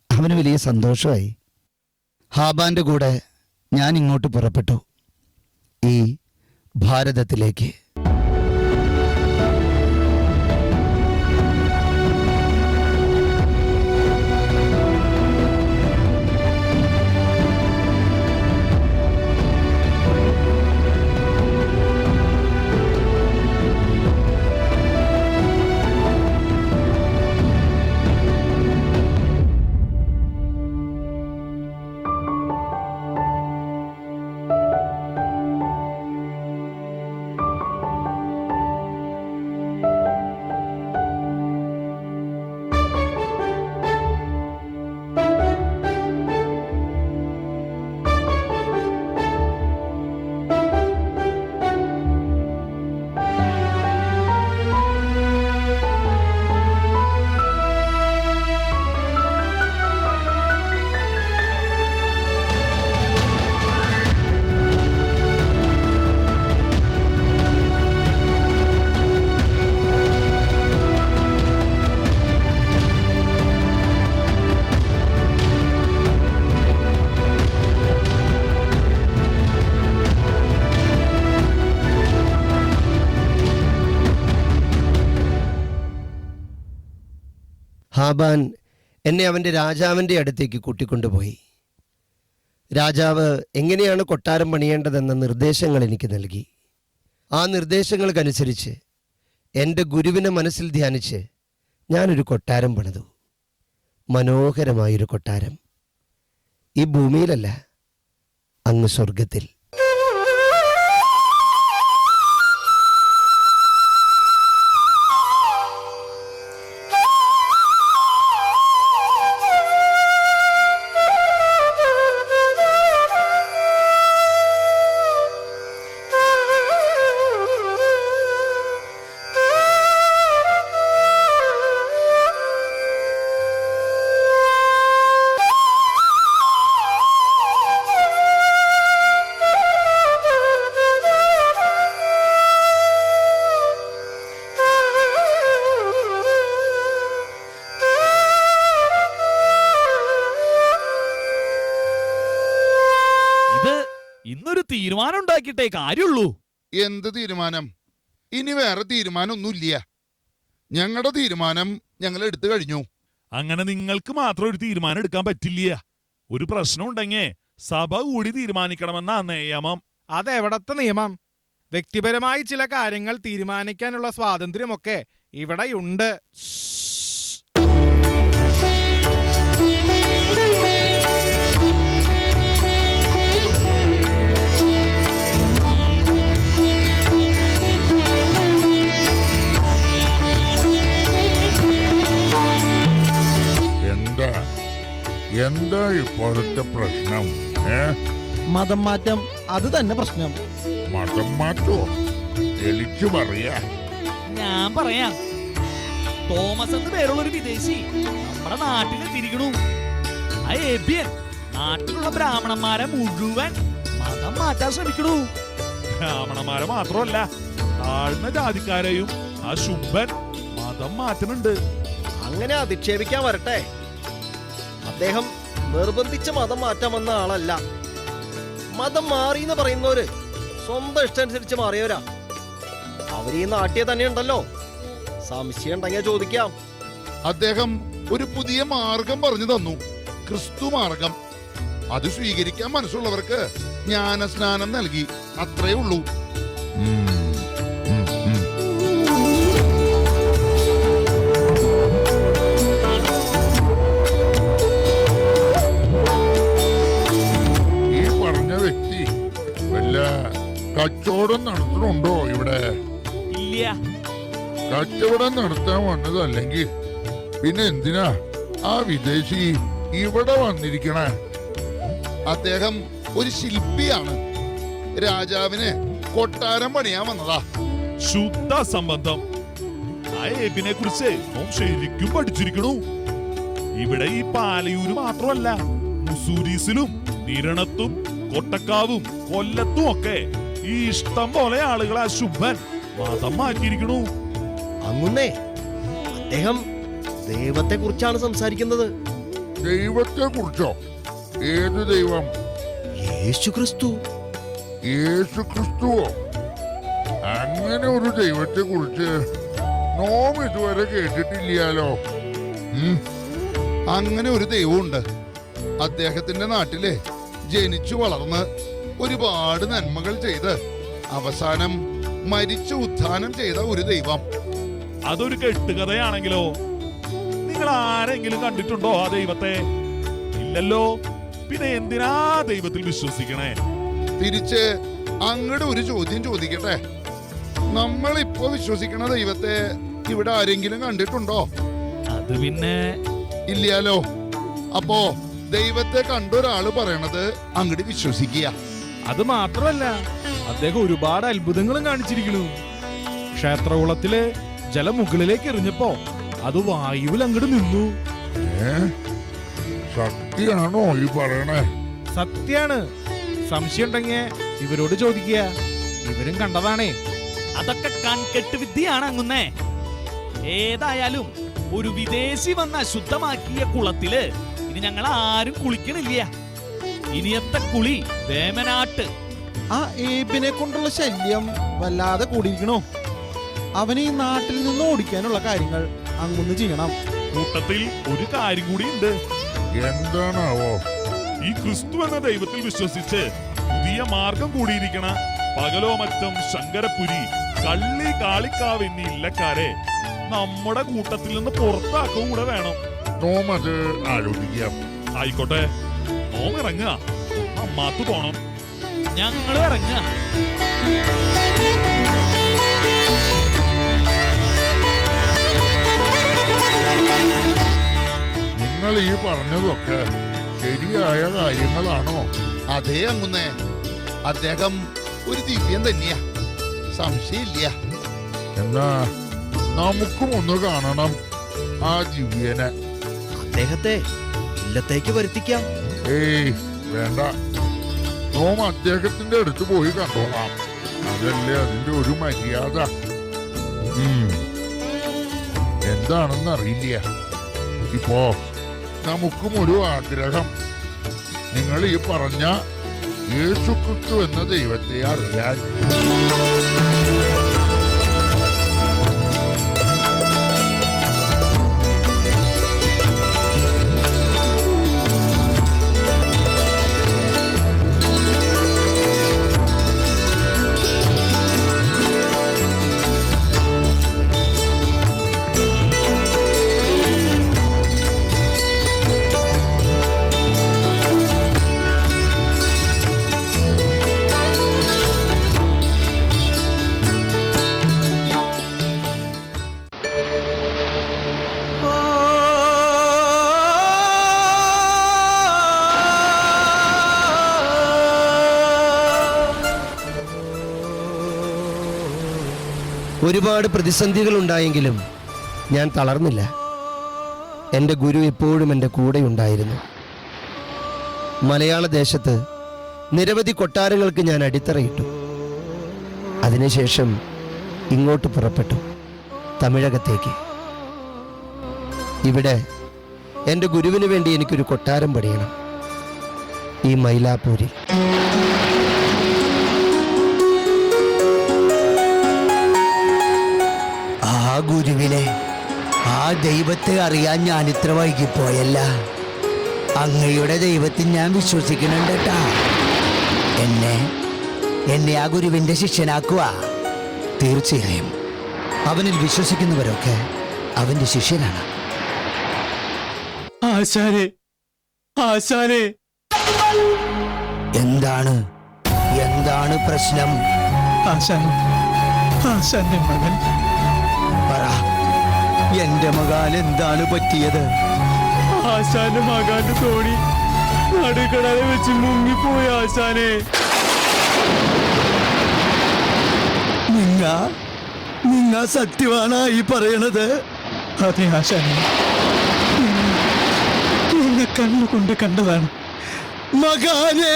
അവന് വലിയ സന്തോഷമായി. ഹാബാന്റെ കൂടെ ഞാൻ ഇങ്ങോട്ട് പുറപ്പെട്ടു, ഈ ഭാരതത്തിലേക്ക്. ഹാബാൻ എന്നെ അവൻ്റെ രാജാവിൻ്റെ അടുത്തേക്ക് കൂട്ടിക്കൊണ്ടുപോയി. രാജാവ് എങ്ങനെയാണ് കൊട്ടാരം പണിയേണ്ടതെന്ന നിർദ്ദേശങ്ങൾ എനിക്ക് നൽകി. ആ നിർദ്ദേശങ്ങൾക്കനുസരിച്ച് എൻ്റെ ഗുരുവിനെ മനസ്സിൽ ധ്യാനിച്ച് ഞാനൊരു കൊട്ടാരം പണിതു. മനോഹരമായൊരു കൊട്ടാരം. ഈ ഭൂമിയിലല്ല, അങ്ങ് സ്വർഗത്തിൽ. ഇന്നൊരു തീരുമാനം ഉണ്ടാക്കിയിട്ടേ കാര്യമുള്ളൂ. എന്ത് തീരുമാനം? ഇനി വേറെ തീരുമാനമൊന്നുമില്ല. ഞങ്ങളുടെ തീരുമാനം ഞങ്ങൾ എടുത്തു കഴിഞ്ഞു. അങ്ങനെ നിങ്ങൾക്ക് മാത്രം ഒരു തീരുമാനം എടുക്കാൻ പറ്റില്ല. ഒരു പ്രശ്നം ഉണ്ടെങ്കിൽ സഭ കൂടി തീരുമാനിക്കണമെന്നാ നിയമം. അതെവിടത്തെ നിയമം? വ്യക്തിപരമായി ചില കാര്യങ്ങൾ തീരുമാനിക്കാനുള്ള സ്വാതന്ത്ര്യമൊക്കെ ഇവിടെയുണ്ട്. എന്താ ഇപ്പോഴത്തെ പ്രശ്നം? മതം മാറ്റം, അത് തന്നെ പ്രശ്നം. മതം മാറ്റോ? എനിക്ക് പറയാ, ഞാൻ പറയാം. തോമസ് എന്ന് പേരുള്ള ഒരു വിദേശി നമ്മുടെ നാട്ടിലെത്തിയിരിക്കണു. ആ ഏബ്യൻ നാട്ടിലുള്ള ബ്രാഹ്മണന്മാരെ മുഴുവൻ മതം മാറ്റാൻ ശ്രമിക്കണു. ബ്രാഹ്മണന്മാരെ മാത്രമല്ല, താഴ്ന്ന ജാതിക്കാരെയും ആ ശുംഭൻ മതം മാറ്റുന്നുണ്ട്. അങ്ങനെ അധിക്ഷേപിക്കാൻ വരട്ടെ. അദ്ദേഹം നിർബന്ധിച്ച മതം മാറ്റാൻ വന്ന ആളല്ല. മതം മാറി എന്ന് പറയുന്നവര് സ്വന്തം ഇഷ്ടമനുസരിച്ച് മാറിയവരാ. അവര് ഈ നാട്ടിൽ തന്നെ ഉണ്ടല്ലോ. സംശയം ഉണ്ടെങ്കിൽ ചോദിക്കാം. അദ്ദേഹം ഒരു പുതിയ മാർഗം പറഞ്ഞു തന്നു, ക്രിസ്തു മാർഗം. അത് സ്വീകരിക്കാൻ മനസ്സുള്ളവർക്ക് ജ്ഞാനസ്നാനം നൽകി, അത്രേ ഉള്ളൂ. ഈ പറഞ്ഞ വ്യക്തി വല്ല കച്ചവടം നടത്തണുണ്ടോ ഇവിടെ? ഇല്ല. കച്ചവടം നടത്താൻ വന്നതല്ലെങ്കിൽ പിന്നെ എന്തിനാ ആ വിദേശി ഇവിടെ വന്നിരിക്കണേ? അദ്ദേഹം ഒരു ശില്പിയാണ്. രാജാവിന് കൊട്ടാരം പണിയാൻ വന്നതാ. ശുദ്ധ സംബന്ധം. ആ ഏബിനെ കുറിച്ച് ഓം ശരിക്കും പഠിച്ചിരിക്കണു. ഇവിടെ ഈ പാലയൂര് മാത്രമല്ല, മുസൂരീസിലും നിരണത്തും കൊട്ടക്കാവും കൊല്ലത്തും ഒക്കെ ഈ ഇഷ്ടം പോലെ ആളുകൾ ആ ശുംഭൻ മതം മാറ്റിയിരിക്കണു. അങ്ങുന്നേ, അദ്ദേഹം ദൈവത്തെ കുറിച്ചാണ് സംസാരിക്കുന്നത്. ദൈവത്തെ കുറിച്ചോ? ഏത് ദൈവം? യേശു ക്രിസ്തു. യേശു ക്രിസ്തുവോ? അങ്ങനെ ഒരു ദൈവത്തെ കുറിച്ച് നോം ഇതുവരെ കേട്ടിട്ടില്ലല്ലോ. അങ്ങനെ ഒരു ദൈവമുണ്ട്. അദ്ദേഹത്തിന്റെ നാട്ടില് ജനിച്ചു വളർന്ന് ഒരുപാട് നന്മകൾ ചെയ്ത് അവസാനം മരിച്ചു ഉത്ഥാനം ചെയ്ത ഒരു ദൈവം. അതൊരു കെട്ടുകഥയാണെങ്കിലോ? നിങ്ങൾ ആരെങ്കിലും കണ്ടിട്ടുണ്ടോ ആ ദൈവത്തെ? ഇല്ലല്ലോ. പിന്നെ എന്തിനാ ദൈവത്തിൽ വിശ്വസിക്കണേ? തിരിച്ച് അങ്ങടെ ഒരു ചോദ്യം ചോദിക്കട്ടെ. നമ്മളിപ്പോ വിശ്വസിക്കണ ദൈവത്തെ ഇവിടെ ആരെങ്കിലും കണ്ടിട്ടുണ്ടോ? അത് പിന്നെ ഇല്ലല്ലോ. അപ്പോ ദൈവത്തെ കണ്ടൊരാള് പറയണത് അങ്ങോട്ട് വിശ്വസിക്കുക. അത് മാത്രമല്ല, അദ്ദേഹം ഒരുപാട് അത്ഭുതങ്ങളും കാണിച്ചിരിക്കുന്നു. ക്ഷേത്രകുളത്തില് ജലം മുകളിലേക്ക് എറിഞ്ഞപ്പോ അത് വായുവിൽ അങ്ങോട്ട് നിന്നു. സത്യാണോ ഈ പറയണേ? സത്യാണ്. സംശയം ഉണ്ടെങ്കിൽ ഇവരോട് ചോദിക്കുക. ഇവരും കണ്ടതാണേ. അതൊക്കെ കൺകെട്ട് വിദ്യയാണ് അങ്ങുന്നേ. ഏതായാലും ഒരു വിദേശി വന്ന് അശുദ്ധമാക്കിയ കുളത്തില് ഇനി ഞങ്ങൾ ആരും കുളിക്കണില്ല. ഇനിയത്തെ കുളി വേമനാട്ട്. ആ ഏബിനെ കൊണ്ടുള്ള ശല്യം വല്ലാതെ കൂടിയിരിക്കണോ? അവനെ ഈ നാട്ടിൽ നിന്ന് ഓടിക്കാനുള്ള കാര്യങ്ങൾ അങ്ങൊന്ന് ചെയ്യണം. കൂട്ടത്തിൽ ഒരു കാര്യം കൂടി ഉണ്ട്. എന്താണാവോ? ഈ ക്രിസ്തു എന്ന ദൈവത്തിൽ വിശ്വസിച്ച് പുതിയ മാർഗം കൂടിയിരിക്കണ പകലോമറ്റം, ശങ്കരപുരി, കള്ളി, കാളിക്കാവ് എന്നീ ഇല്ലക്കാരെ നമ്മുടെ കൂട്ടത്തിൽ നിന്ന് പുറത്താക്കുക കൂടെ വേണം. നോം അത് ആലോചിക്കാം. ആയിക്കോട്ടെ, നോം ഇറങ്ങുക. അമ്മാത്ത് പോണം. ഞങ്ങൾ ഇറങ്ങുക. നിങ്ങൾ ഈ പറഞ്ഞതൊക്കെ ശരിയായ കാര്യങ്ങളാണോ? അതേ അങ്ങുന്നേ, അദ്ദേഹം ഒരു ദിവ്യം തന്നെയാ, സംശയമില്ല. എന്നാ നമുക്കും ഒന്ന് കാണണം ആ ദിവ്യനെ. അദ്ദേഹത്തെ ഇല്ലത്തേക്ക് വരുത്തിക്കാം. ഏയ് വേണ്ട, നോം അദ്ദേഹത്തിന്റെ അടുത്ത് പോയി കണ്ടോളാം. അതല്ലേ അതിന്റെ ഒരു മര്യാദ. എന്താണെന്ന് അറിയില്ല. ഇപ്പോ നമുക്കും ഒരു ആഗ്രഹം. നിങ്ങൾ ഈ പറഞ്ഞ യേശുക്രിസ്തു എന്ന ദൈവത്തെ അറിയാൻ. ഒരുപാട് പ്രതിസന്ധികൾ ഉണ്ടായെങ്കിലും ഞാൻ തളർന്നില്ല. എൻ്റെ ഗുരു എപ്പോഴും എൻ്റെ കൂടെ ഉണ്ടായിരുന്നു. മലയാള ദേശത്ത് നിരവധി കൊട്ടാരങ്ങൾക്ക് ഞാൻ അടിത്തറയിട്ടു. അതിനുശേഷം ഇങ്ങോട്ട് പുറപ്പെട്ടു, തമിഴകത്തേക്ക്. ഇവിടെ എൻ്റെ ഗുരുവിന് വേണ്ടി എനിക്കൊരു കൊട്ടാരം പണിയണം, ഈ മൈലാപ്പൂരിൽ. ആ ഗുരുവിനെ, ആ ദൈവത്തെ അറിയാൻ ഞാൻ ഇത്ര വൈകിപ്പോയല്ല. അങ്ങയുടെ ദൈവത്തിൽ ഞാൻ വിശ്വസിക്കുന്നുണ്ട് കേട്ടാ. എന്നെ ആ ഗുരുവിന്റെ ശിഷ്യനാക്കുക. തീർച്ചയായും അവനിൽ വിശ്വസിക്കുന്നവരൊക്കെ അവന്റെ ശിഷ്യനാണ്. ആശാനെ, ആശാനെ, എന്താണ് പ്രശ്നം? ആശാന്റെ മകൻ. പറ, എന്റെ മകാൻ എന്താണ് പറ്റിയത്? ആശാന്റെ മകാന്റെ തോണി നടുക്കടലെ വെച്ച് മുങ്ങിപ്പോയി ആശാനെ. നിങ്ങ സത്യമാണോ ഈ പറയണത്? അതെ ആശാനെ, എന്നെ കണ്ണുകൊണ്ട് കണ്ടതാണ്. മകാനേ,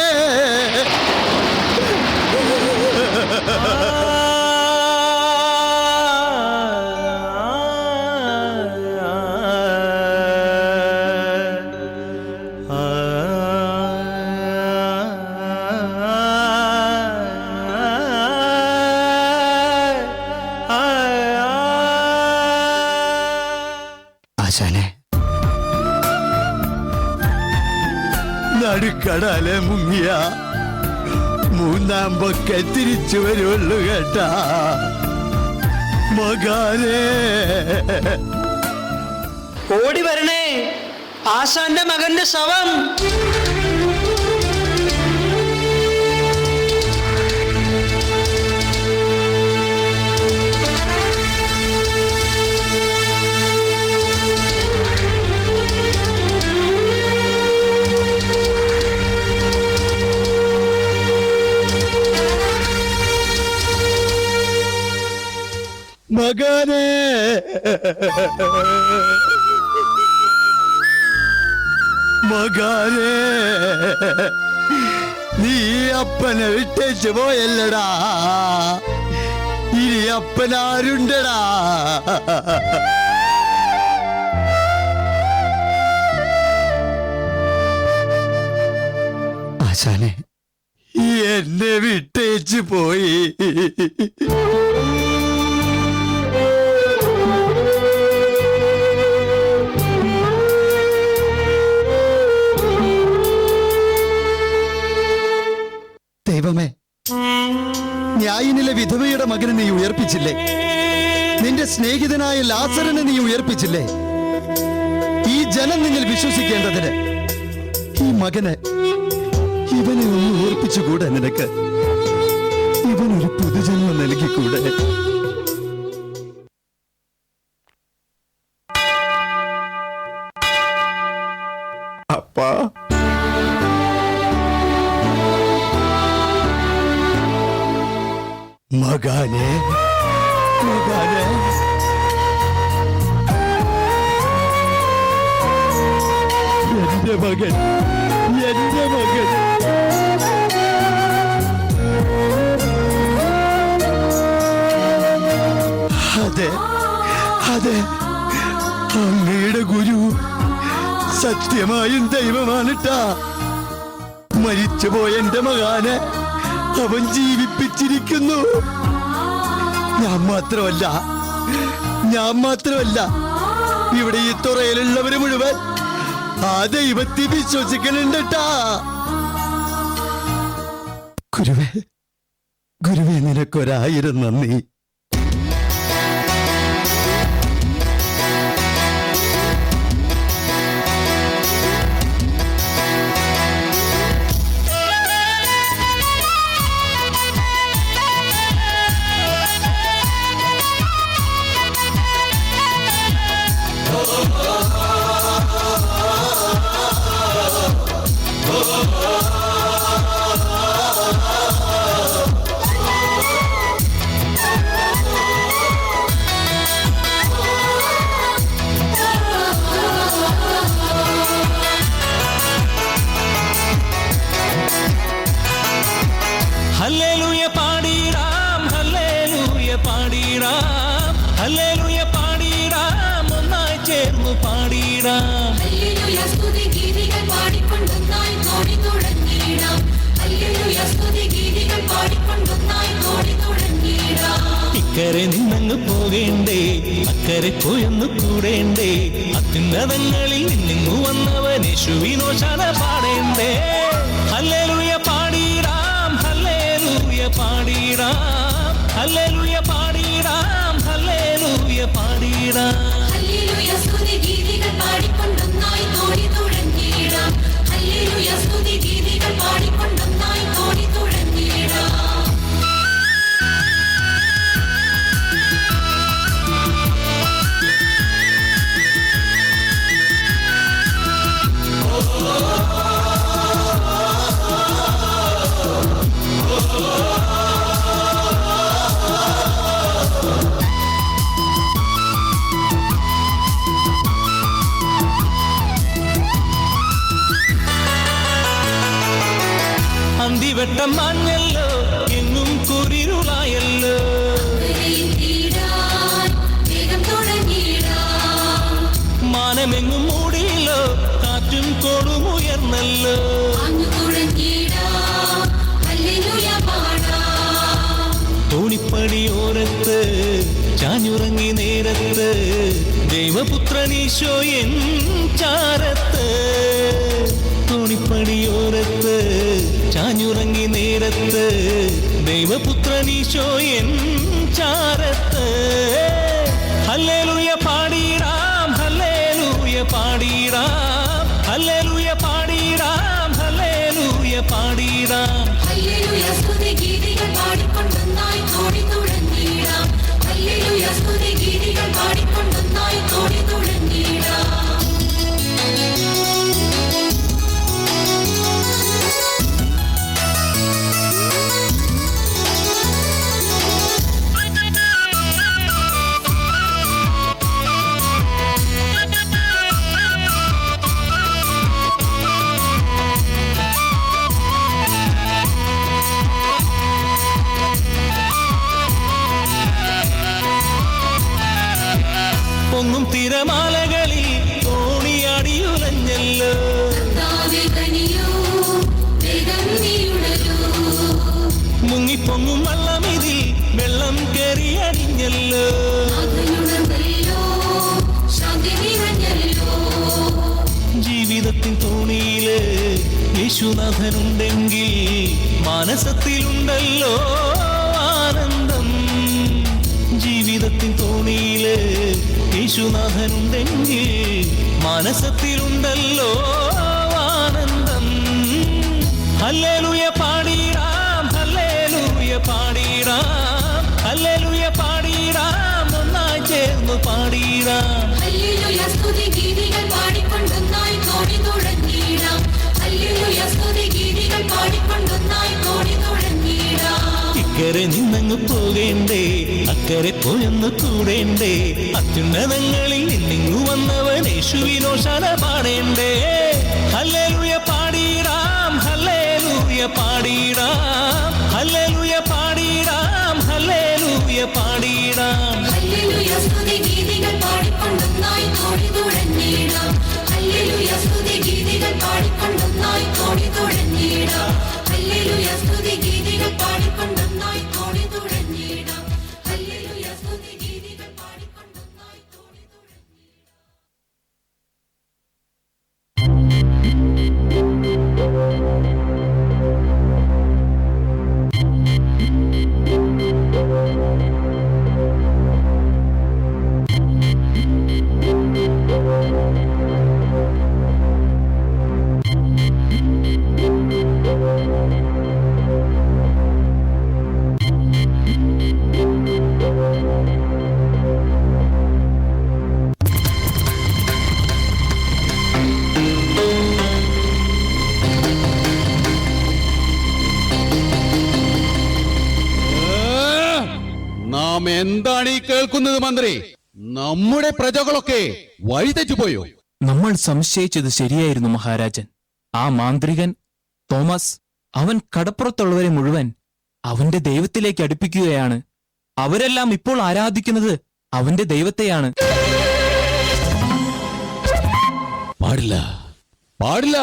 ആശാനെ, നടുക്കടലെ മുങ്ങിയ മൂന്നാം പൊക്കെ തിരിച്ചു വരുള്ളൂ കേട്ടാ മകാനേ. ഓടി വരണേ, ആശാന്റെ മകന്റെ ശവം. മകാനേ, മകാനേ, നീ അപ്പനെ വിട്ടേച്ചു പോയല്ലടാ. ഇനി അപ്പനാരുണ്ടടാ? ആശാനെ, എന്നെ വിട്ടേച്ചു പോയി. ദൈവമേ, ന്യായിനിലെ വിധവയുടെ മകനെ നീ ഉയർപ്പിച്ചില്ലേ? നിന്റെ സ്നേഹിതനായ ലാസറിനെ നീ ഉയർപ്പിച്ചില്ലേ? ഈ ജനം നിന്നിൽ വിശ്വസിക്കേണ്ടതിന് ഈ മകനെ, ഇവനെ ഒന്ന് ഉയർപ്പിച്ചുകൂടെ? നിനക്ക് ഇവനൊരു പുതുജന്മം നൽകിക്കൂടെ? അപ്പാ, മകാനെ, മകാനെ, എന്റെ മകൻ, എന്റെ മകൻ. അതെ, അതെ, അങ്ങയുടെ ഗുരു സത്യമായും ദൈവമാണിട്ടാ. മരിച്ചുപോയ എന്റെ മകാനെ അവൻ ജീവിപ്പിച്ചിരിക്കുന്നു. ഞാൻ മാത്രമല്ല, ഇവിടെ ഈ തുറയിലുള്ളവര് മുഴുവൻ ആ ദൈവത്തെ വിശ്വസിക്കണുണ്ടട്ടാ. ഗുരുവേ, നിനക്കൊരായിരം നന്ദി. ഇക്കരെ നിന്നങ്ങ് പോകേണ്ടേ അക്കരെ പോയൊന്നു കൂടേണ്ടേ അത്യുന്നതങ്ങളിൽ നിന്നിങ്ങു വന്നവൻ യേശുവിനോശാന പാടേണ്ടേ ഹല്ലേലൂയ പാടിടാം ഹല്ലേലൂയ പാടിടാം ഹല്ലേലൂയ പാടിടാം ഹല്ലേലൂയ പാടിടാം ഹല്ലേലൂയ സ്തുതി ഗീതികൾ പാടിക്കൊണ്ടൊന്നായി തോടി തുഴഞ്ഞിടാം ഹല്ലേലൂയ സ്തുതി ഗീതികൾ പാടിക്കൊണ്ടൊന്നായി തോടി തുഴഞ്ഞിടാം അന്തിവെട്ടം മാഞ്ഞല്ലോ എങ്ങും കുരിരുളായല്ലോ മാനമെങ്ങും മൂടിയല്ലോ കാറ്റും കൊടുമുയർന്നല്ലോ തോണിപ്പടിയോരത്ത് ചാഞ്ഞുറങ്ങി നേരത്ത് ദൈവപുത്രനീശോ എൻ ചാരത്ത് തോണിപ്പടിയോരത്ത് ചാഞ്ഞുറങ്ങി നേരത്ത് ദൈവപുത്രനീശോ എൻ ചാരത്ത് ഹല്ലേലൂയ പാടിടാം ഹല്ലേലൂയ പാടിടാം ഹല്ലേലൂയ പാടിടാം ഹല്ലേലൂയ പാടിടാം ഹല്ലേലൂയ സ്തുതി ഗീതികൾ പാടിക്കൊണ്ടൊന്നായി തോടി തുഴഞ്ഞിടാം ഹല്ലേലൂയ സ്തുതി ഗീതികൾ പാടിക്കൊണ്ടൊന്നായി തോടി തുഴഞ്ഞിടാം പൊങ്ങും തിരമാലകളിൽ തോണിയാടിയുലഞ്ഞല്ലോ മുങ്ങിപ്പൊങ്ങും വള്ളമിതിൽ വെള്ളം കയറിയടിഞ്ഞല്ലോ ജീവിതത്തിൻ തോണിയില് യേശുനാഥനുണ്ടെങ്കിൽ മാനസത്തിലുണ്ടല്ലോ ആനന്ദം ജീവിതത്തിൻ തോണിയില് യേശുനാഥനുണ്ടെങ്കിൽ മാനസത്തിലുണ്ടല്ലോ ആനന്ദം ഹല്ലേലൂയ പാടിടാം ഹല്ലേലൂയ പാടിടാം ഹല്ലേലൂയ പാടിടാം ഒന്നായി ചേർന്ന് പാടിടാം ഹല്ലേലൂയ സ്തുതി ഗീതികൾ പാടിക്കൊണ്ടൊന്നായി തോടി തുഴഞ്ഞിടാം ഹല്ലേലൂയ സ്തുതി ഗീതികൾ പാടിക്കൊണ്ടൊന്നായി തോടി തുഴഞ്ഞിടാം ഇക്കരെ നിന്നങ്ങ് പോകേണ്ടേ അക്കരെ പോയൊന്ന് കൂടേണ്ടേ അത്യുന്നതങ്ങളിൽ നിന്നിങ്ങു വന്നവൻ യേശുവിനോശാന പാടേണ്ടേ ഹല്ലേലൂയ പാടിടാം ഹല്ലേലൂയ പാടിടാം ഹല്ലേലൂയ പാടിടാം ഹല്ലേലൂയ പാടിടാം ഹല്ലേലൂയ സ്തുതി ഗീതികൾ പാടിക്കൊണ്ടൊന്നായി തോടി തുഴഞ്ഞിടാം ഹല്ലേലൂയ സ്തുതി ഗീതികൾ പാടിക്കൊണ്ടൊന്നായി തോടി തുഴഞ്ഞിടാം ഹല്ലേലൂയ സ്തുതി ഗീതികൾ പാടിക്കൊണ്ടൊന്നായി തോടി തുഴഞ്ഞിടാം ഹല്ലേലൂയ സ്തുതി ഗീതികൾ പാടിക്കൊണ്ടൊന്നായി തോടി നാം എന്താണ് ഈ കേൾക്കുന്നത് മന്ത്രി? നമ്മുടെ പ്രജകളൊക്കെ വഴിതെറ്റുപോയോ? നമ്മൾ സംശയിച്ചത് ശരിയായിരുന്നു മഹാരാജൻ. ആ മാന്ത്രികൻ തോമസ്, അവൻ കടപ്പുറത്തുള്ളവരെ മുഴുവൻ അവന്റെ ദൈവത്തിലേക്ക് അടുപ്പിക്കുകയാണ്. അവരെല്ലാം ഇപ്പോൾ ആരാധിക്കുന്നത് അവന്റെ ദൈവത്തെയാണ്. പാടില്ല, പാടില്ല.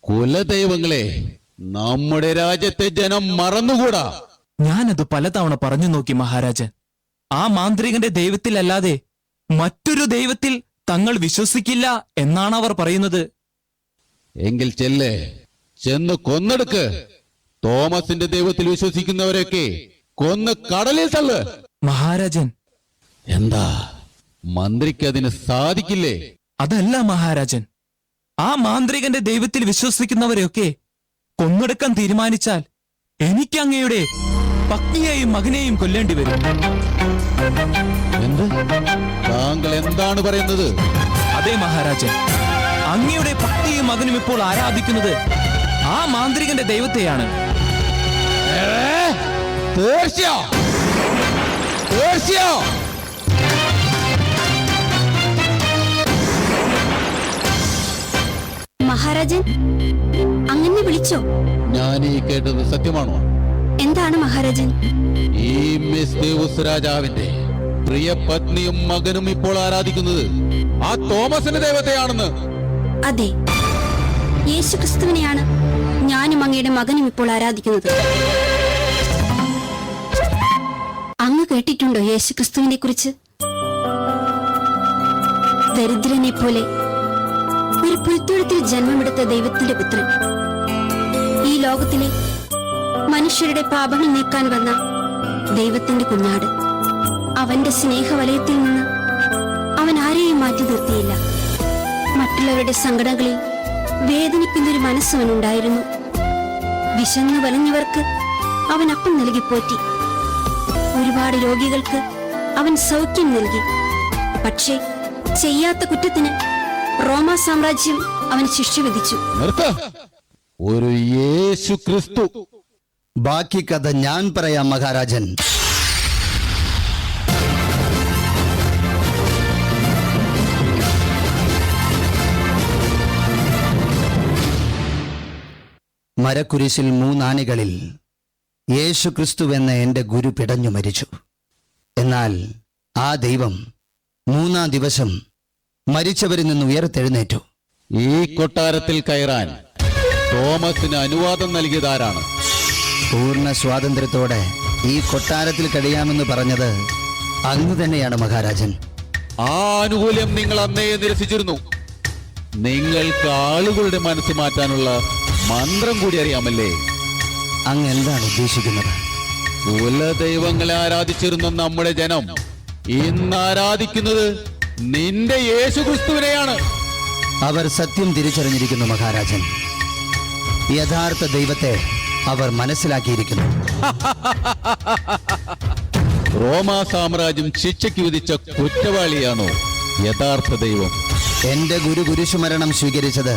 കുലദൈവങ്ങളെ നമ്മുടെ രാജ്യത്തെ ജനം മറന്നുകൂടാ. ഞാനത് പലതവണ പറഞ്ഞു നോക്കി മഹാരാജൻ. ആ മാന്ത്രികന്റെ ദൈവത്തിലല്ലാതെ മറ്റൊരു ദൈവത്തിൽ തങ്ങൾ വിശ്വസിക്കില്ല എന്നാണ് അവർ പറയുന്നത്. എങ്കിൽ ചെന്ന് കൊന്നെടുക്ക്. തോമസിന്റെ ദൈവത്തിൽ വിശ്വസിക്കുന്നവരെയൊക്കെ കൊന്ന് കടലിൽ തള്ളു. മഹാരാജൻ, എന്താ മന്ത്രിക്ക് അതിന് സാധിക്കില്ലേ? അതല്ല മഹാരാജൻ, ആ മാന്ത്രികന്റെ ദൈവത്തിൽ വിശ്വസിക്കുന്നവരെയൊക്കെ കൊന്നെടുക്കാൻ തീരുമാനിച്ചാൽ എനിക്ക് അങ്ങയുടെ പത്നിയെയും മകനെയും കൊല്ലേണ്ടി വരും. എന്ത്? താങ്കൾ എന്താണ് പറയുന്നത്? അതെ മഹാരാജൻ, അങ്ങയുടെ പത്നിയും മകനും ഇപ്പോൾ ആരാധിക്കുന്നത് ആ മാന്ത്രികന്റെ ദൈവത്തെയാണ്. മഹാരാജൻ, അങ്ങനെ വിളിച്ചോ? ഞാൻ ഈ കേട്ടത് സത്യമാണോ? എന്താണ് മഹാരാജൻ? ഈ മിസ്ദേവുസ് രാജാവിന്റെ പ്രിയ പത്നിയും മകനും ഇപ്പോൾ ആരാധിക്കുന്നത് ആ തോമസിന്റെ ദൈവത്തെയാണെന്ന്. അതെ, യേശു ക്രിസ്തുവിനെയാണ് ഞാനും അങ്ങയുടെ മകനും ഇപ്പോൾ ആരാധിക്കുന്നത്. അങ്ങ് കേട്ടിട്ടുണ്ടോ യേശു ക്രിസ്തുവിനെ കുറിച്ച്? ദരിദ്രനെ പോലെ ഒരു പുൽത്തൊഴുത്തിൽ ജന്മമെടുത്ത ദൈവത്തിന്റെ പുത്രൻ, ഈ ലോകത്തിലെ മനുഷ്യരുടെ പാപങ്ങൾ നീക്കാൻ വന്ന ദൈവത്തിന്റെ കുഞ്ഞാട്. അവന്റെ സ്നേഹവലയത്തിൽ നിന്ന് അവൻ ആരെയും മാറ്റി നിർത്തിയില്ല. മറ്റുള്ളവരുടെ സങ്കടങ്ങളിൽ വേദനിക്കുന്നൊരു മനസ്സവനുണ്ടായിരുന്നു. വിശന്നു വലഞ്ഞവർക്ക് അവൻ അപ്പം നൽകി പോറ്റി. ഒരുപാട് രോഗികൾക്ക് അവൻ സൗഖ്യം നൽകി. പക്ഷേ ചെയ്യാത്ത കുറ്റത്തിന് റോമാ സാമ്രാജ്യം അവന് ശിക്ഷ വിധിച്ചു. ഒരു യേശു ക്രിസ്തു. ബാക്കി കഥ ഞാൻ പറയാം മഹാരാജൻ. മരക്കുരിശിൽ 3 ആണികളിൽ യേശു ക്രിസ്തു എന്ന എന്റെ ഗുരു പിടഞ്ഞു മരിച്ചു. എന്നാൽ ആ ദൈവം 3-ാം ദിവസം മരിച്ചവരിൽ നിന്ന് ഉയർത്തെഴുന്നേറ്റു. ഈ കൊട്ടാരത്തിൽ കയറാൻ തോമസിന് അനുവാദം നൽകിയതാരാണ്? പൂർണ്ണ സ്വാതന്ത്ര്യത്തോടെ ഈ കൊട്ടാരത്തിൽ കഴിയാമെന്ന് പറഞ്ഞത് അങ്ങ് തന്നെയാണ് മഹാരാജൻ. ആ ആനുകൂല്യം നിങ്ങൾ അന്നേ നിരസിച്ചിരുന്നു. നിങ്ങൾക്ക് ആളുകളുടെ മനസ്സ് മാറ്റാനുള്ള മന്ത്രം കൂടി അറിയാമല്ലേ? അങ്ങ് എന്താണ് ഉദ്ദേശിക്കുന്നത്? കുലദൈവങ്ങളെ ആരാധിച്ചിരുന്ന നമ്മുടെ ജനം ഇന്ന് ആരാധിക്കുന്നത് നിന്റെ യേശു ക്രിസ്തുവിനെയാണ്. അവർ സത്യം തിരിച്ചറിഞ്ഞിരിക്കുന്നു മഹാരാജൻ. യഥാർത്ഥ ദൈവത്തെ അവർ മനസ്സിലാക്കിയിരിക്കുന്നു. റോമാ സാമ്രാജ്യം ശിക്ഷയ്ക്ക് വിധിച്ച കുറ്റവാളിയാണോ യഥാർത്ഥ ദൈവം? എന്റെ ഗുരു കുരിശുമരണം സ്വീകരിച്ചത്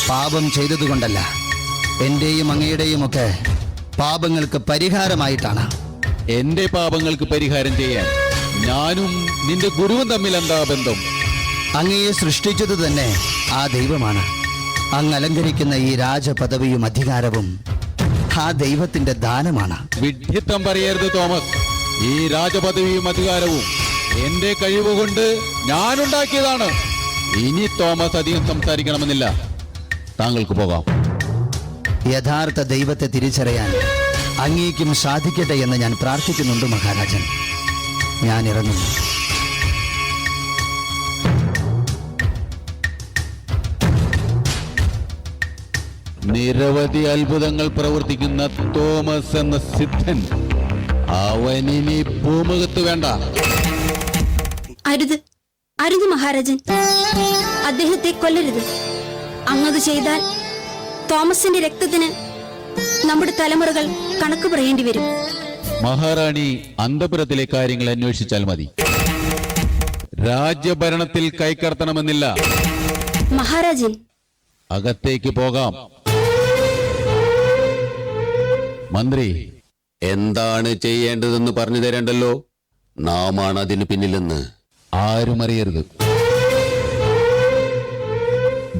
പാപം ചെയ്തതുകൊണ്ടല്ല, എന്റെയും അങ്ങയുടെയും ഒക്കെ പാപങ്ങൾക്ക് പരിഹാരമായിട്ടാണ്. എന്റെ പാപങ്ങൾക്ക് പരിഹാരം ചെയ്യാൻ ഞാനും നിന്റെ ഗുരുവും തമ്മിൽ എന്താ ബന്ധം? അങ്ങയെ സൃഷ്ടിച്ചത് തന്നെ ആ ദൈവമാണ്. അങ്ങ് അലങ്കരിക്കുന്ന ഈ രാജപദവിയും അധികാരവും ആ ദൈവത്തിന്റെ ദാനമാണ്. വിഡ്ഢിത്തം പറയരുത് തോമസ്. ഈ രാജപദവിയും അധികാരവും എന്റെ കഴിവുകൊണ്ട് ഞാനുണ്ടാക്കിയതാണ്. ഇനി തോമസ് അധികം സംസാരിക്കണമെന്നില്ല. താങ്കൾക്ക് പോകാം. യഥാർത്ഥ ദൈവത്തെ തിരിച്ചറിയാൻ അങ്ങേക്കും സാധിക്കട്ടെ എന്ന് ഞാൻ പ്രാർത്ഥിക്കുന്നുണ്ട് മഹാരാജൻ. ഞാൻ ഇറങ്ങുന്നു. നിരവധി അത്ഭുതങ്ങൾ പ്രവർത്തിക്കുന്ന തോമസ് എന്ന സിദ്ധൻ അവനിനി ഭൂമുഖത്ത് വേണ്ട. അരുത്, അരുത് മഹാരാജൻ, അദ്ദേഹത്തെ കൊല്ലരുത്. അങ്ങത് ചെയ്താൽ തോമസിന്റെ രക്തത്തിന് നമ്മുടെ തലമുറകൾ കണക്ക് പറയേണ്ടി വരും. മഹാറാണി അന്തപുരത്തിലെ കാര്യങ്ങൾ അന്വേഷിച്ചാൽ മതി. രാജ്യഭരണത്തിൽ കൈകടത്തണമെന്നില്ല. മഹാരാജൻ, അകത്തേക്ക് പോകാം. മന്ത്രി, എന്താണ് ചെയ്യേണ്ടതെന്ന് പറഞ്ഞു തരേണ്ടല്ലോ. നാമാണ് അതിന് പിന്നിലെന്ന് ആരും അറിയരുത്.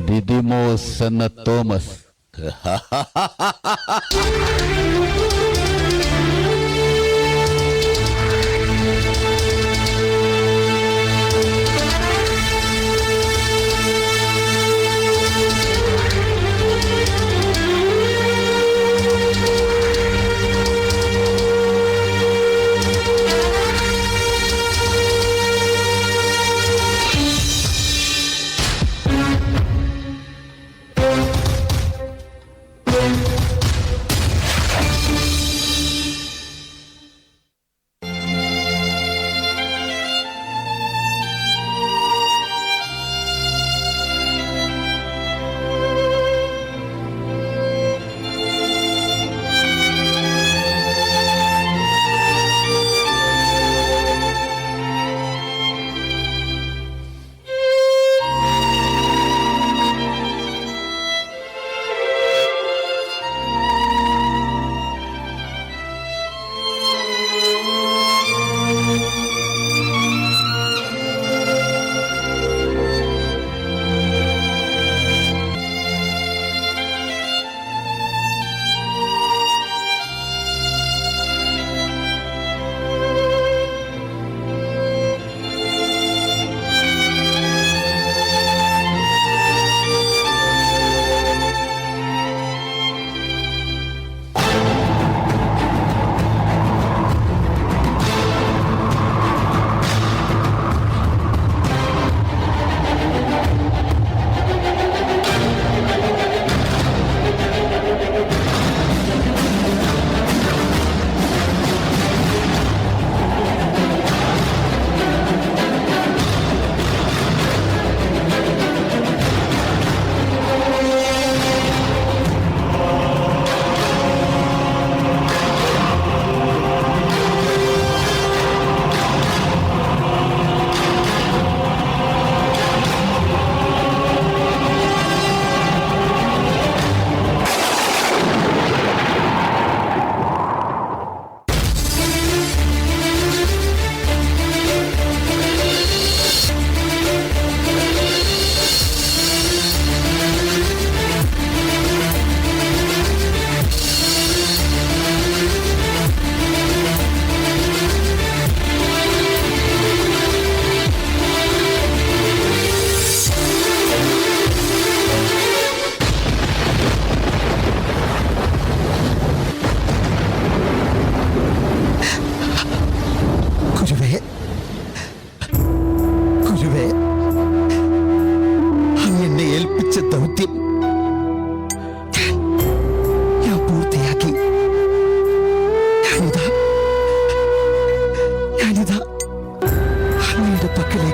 ദിദിമോസ് എന്ന തോമസ്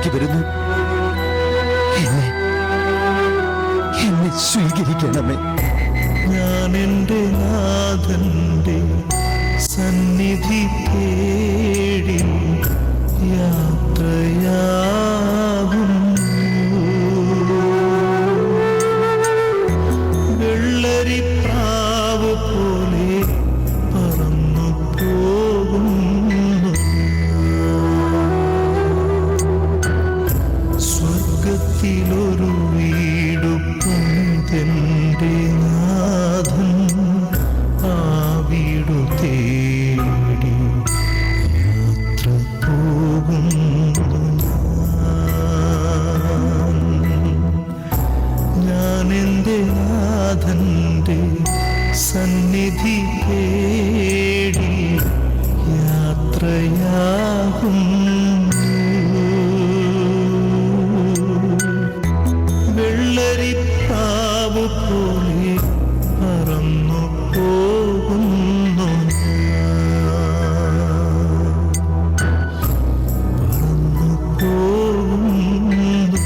അടുത്തേക്ക് വരുന്നു. എന്നെ സ്വീകരിക്കണമേ. ഞാൻ എൻ്റെ നാഥന്റെ സന്നിധി തേടി യാത്രയാകും. വെള്ളരിപ്രാവ് പോലെ പറന്നു പോകുന്നു. സ്വർഗത്തിലൊരു വീടു പണിതെൻ്റെ നാഥൻ ആ വീടു തേടി യാത്ര പോകുന്നു. ഞാൻ എൻ്റെ നാഥന്റെ സന്നിധി തേടി യാത്രയാകും. വെള്ളരിപ്പാവ് പോലെ പറന്നു പോകുന്നു. പറന്നു പോകുന്നു.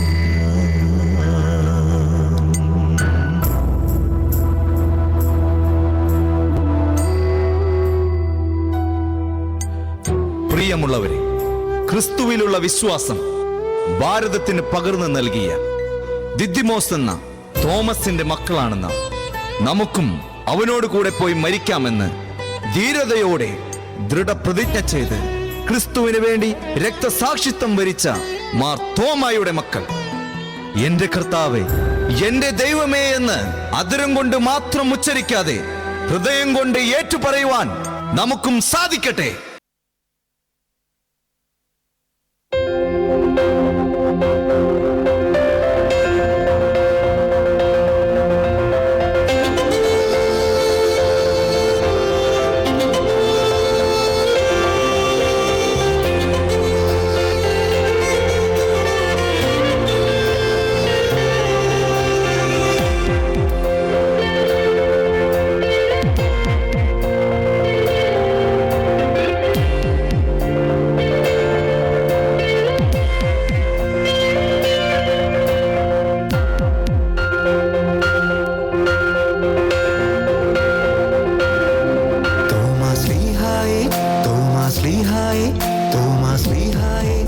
പ്രിയമുള്ളവരെ, ക്രിസ്തുവിലുള്ള വിശ്വാസം ഭാരതത്തിന് പകർന്നു നൽകിയ ദിദിമോസ് എന്ന തോമസിന്റെ മക്കളാണെന്ന് നമുക്കും അവനോട് കൂടെ പോയി മരിക്കാമെന്ന് ധീരതയോടെ ദൃഢപ്രതിജ്ഞ ചെയ്ത് ക്രിസ്തുവിന് വേണ്ടി രക്തസാക്ഷിത്വം വരിച്ച മാർ തോമായുടെ മക്കൾ. എന്റെ കർത്താവേ, എന്റെ ദൈവമേ എന്ന് അതിരം കൊണ്ട് മാത്രം ഉച്ചരിക്കാതെ ഹൃദയം കൊണ്ട് ഏറ്റുപറയുവാൻ നമുക്കും സാധിക്കട്ടെ.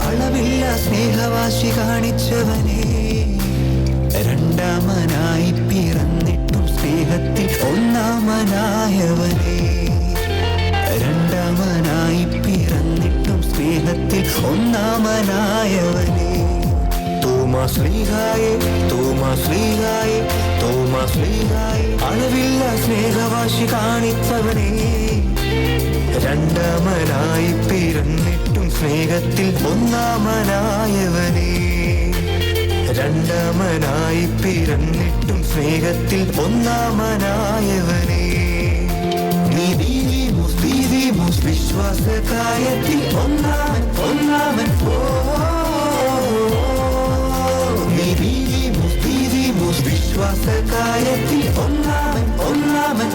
അളവില്ല സ്നേഹവാശി കാണിച്ചവനെ, രണ്ടാമനായി പിറന്നിട്ടും സ്നേഹത്തിൽ ഒന്നാമനായവനെ, രണ്ടാമനായി പിറന്നിട്ടും സ്നേഹത്തിൽ ഒന്നാമനായവനെ. തോമാശ്ലീഹായേ, തോമാശ്ലീഹായേ, തോമാശ്ലീഹായേ, അളവില്ല സ്നേഹവാശി കാണിച്ചവനെ, രണ്ടാമനായി പിറന്നിട്ടും സ്നേഹത്തിൽ ഒന്നാമനായവനെ, രണ്ടാമനായി പിറന്നിട്ടും സ്നേഹത്തിൽ ഒന്നാമനായവനെ. നീതിമോസ് വിശ്വാസകാര്യത്തിൽ ഒന്നാമൻ ഒന്നാമൻ നീതിമോസ് വിശ്വാസകാര്യത്തിൽ ഒന്നാമൻ ഒന്നാമൻ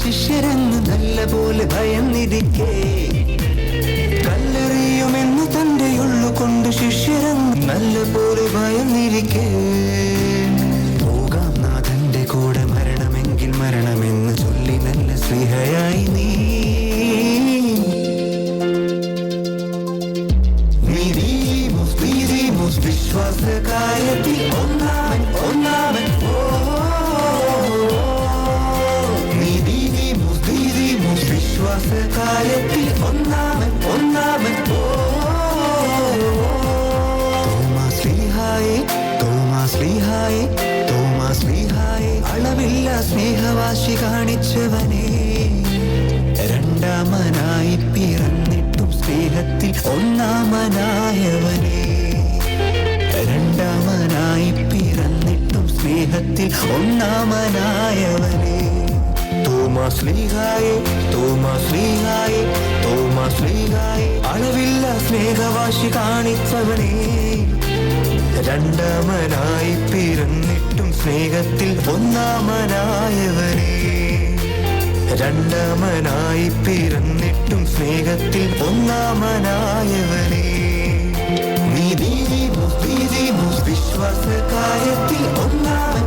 ശിഷ്യരെന്ന് നല്ല പോലെ ഭയന്നിരിക്കേ, കല്ലെറിയുമെന്ന് തന്റെ ഉള്ളുകൊണ്ട് ശിഷ്യരെന്ന് നല്ല പോലെ ഭയന്നിരിക്കേ. പോകാം നാഥന്റെ കൂടെ, മരണമെങ്കിൽ മരണമെന്ന് ചൊല്ലി നല്ല സ്നേഹയായി നീ. വിശ്വാസകാര്യത്തിൽ ഒന്നാമൻ ഒന്നാമൻ വിശ്വാസകാര്യത്തിൽ ശ്ലീഹായേ തോമാ ശ്ലീഹായേ അളവില്ല സ്നേഹവാശി കാണിച്ചവനേ രണ്ടാമനായി പിറന്നിട്ടും സ്നേഹത്തിൽ ഒന്നാമനായവനേ രണ്ടാമനായി പിറന്നിട്ടും സ്നേഹത്തിൽ ഒന്നാമനായവനേ തോമാ ശ്ലീഹായേ തോമാ ശ്ലീഹായേ തോമാ ശ്ലീഹായേ അളവില്ല സ്നേഹവാശി കാണിച്ചവനേ രണ്ടാമനായി പിറന്നിട്ടും സ്നേഹത്തിൽ ഒന്നാമനായവനേ രണ്ടാമനായി പിറന്നിട്ടും സ്നേഹത്തിൽ ഒന്നാമനായവനേ നീ വിശ്വാസ കാര്യത്തിൽ ഒന്നാമൻ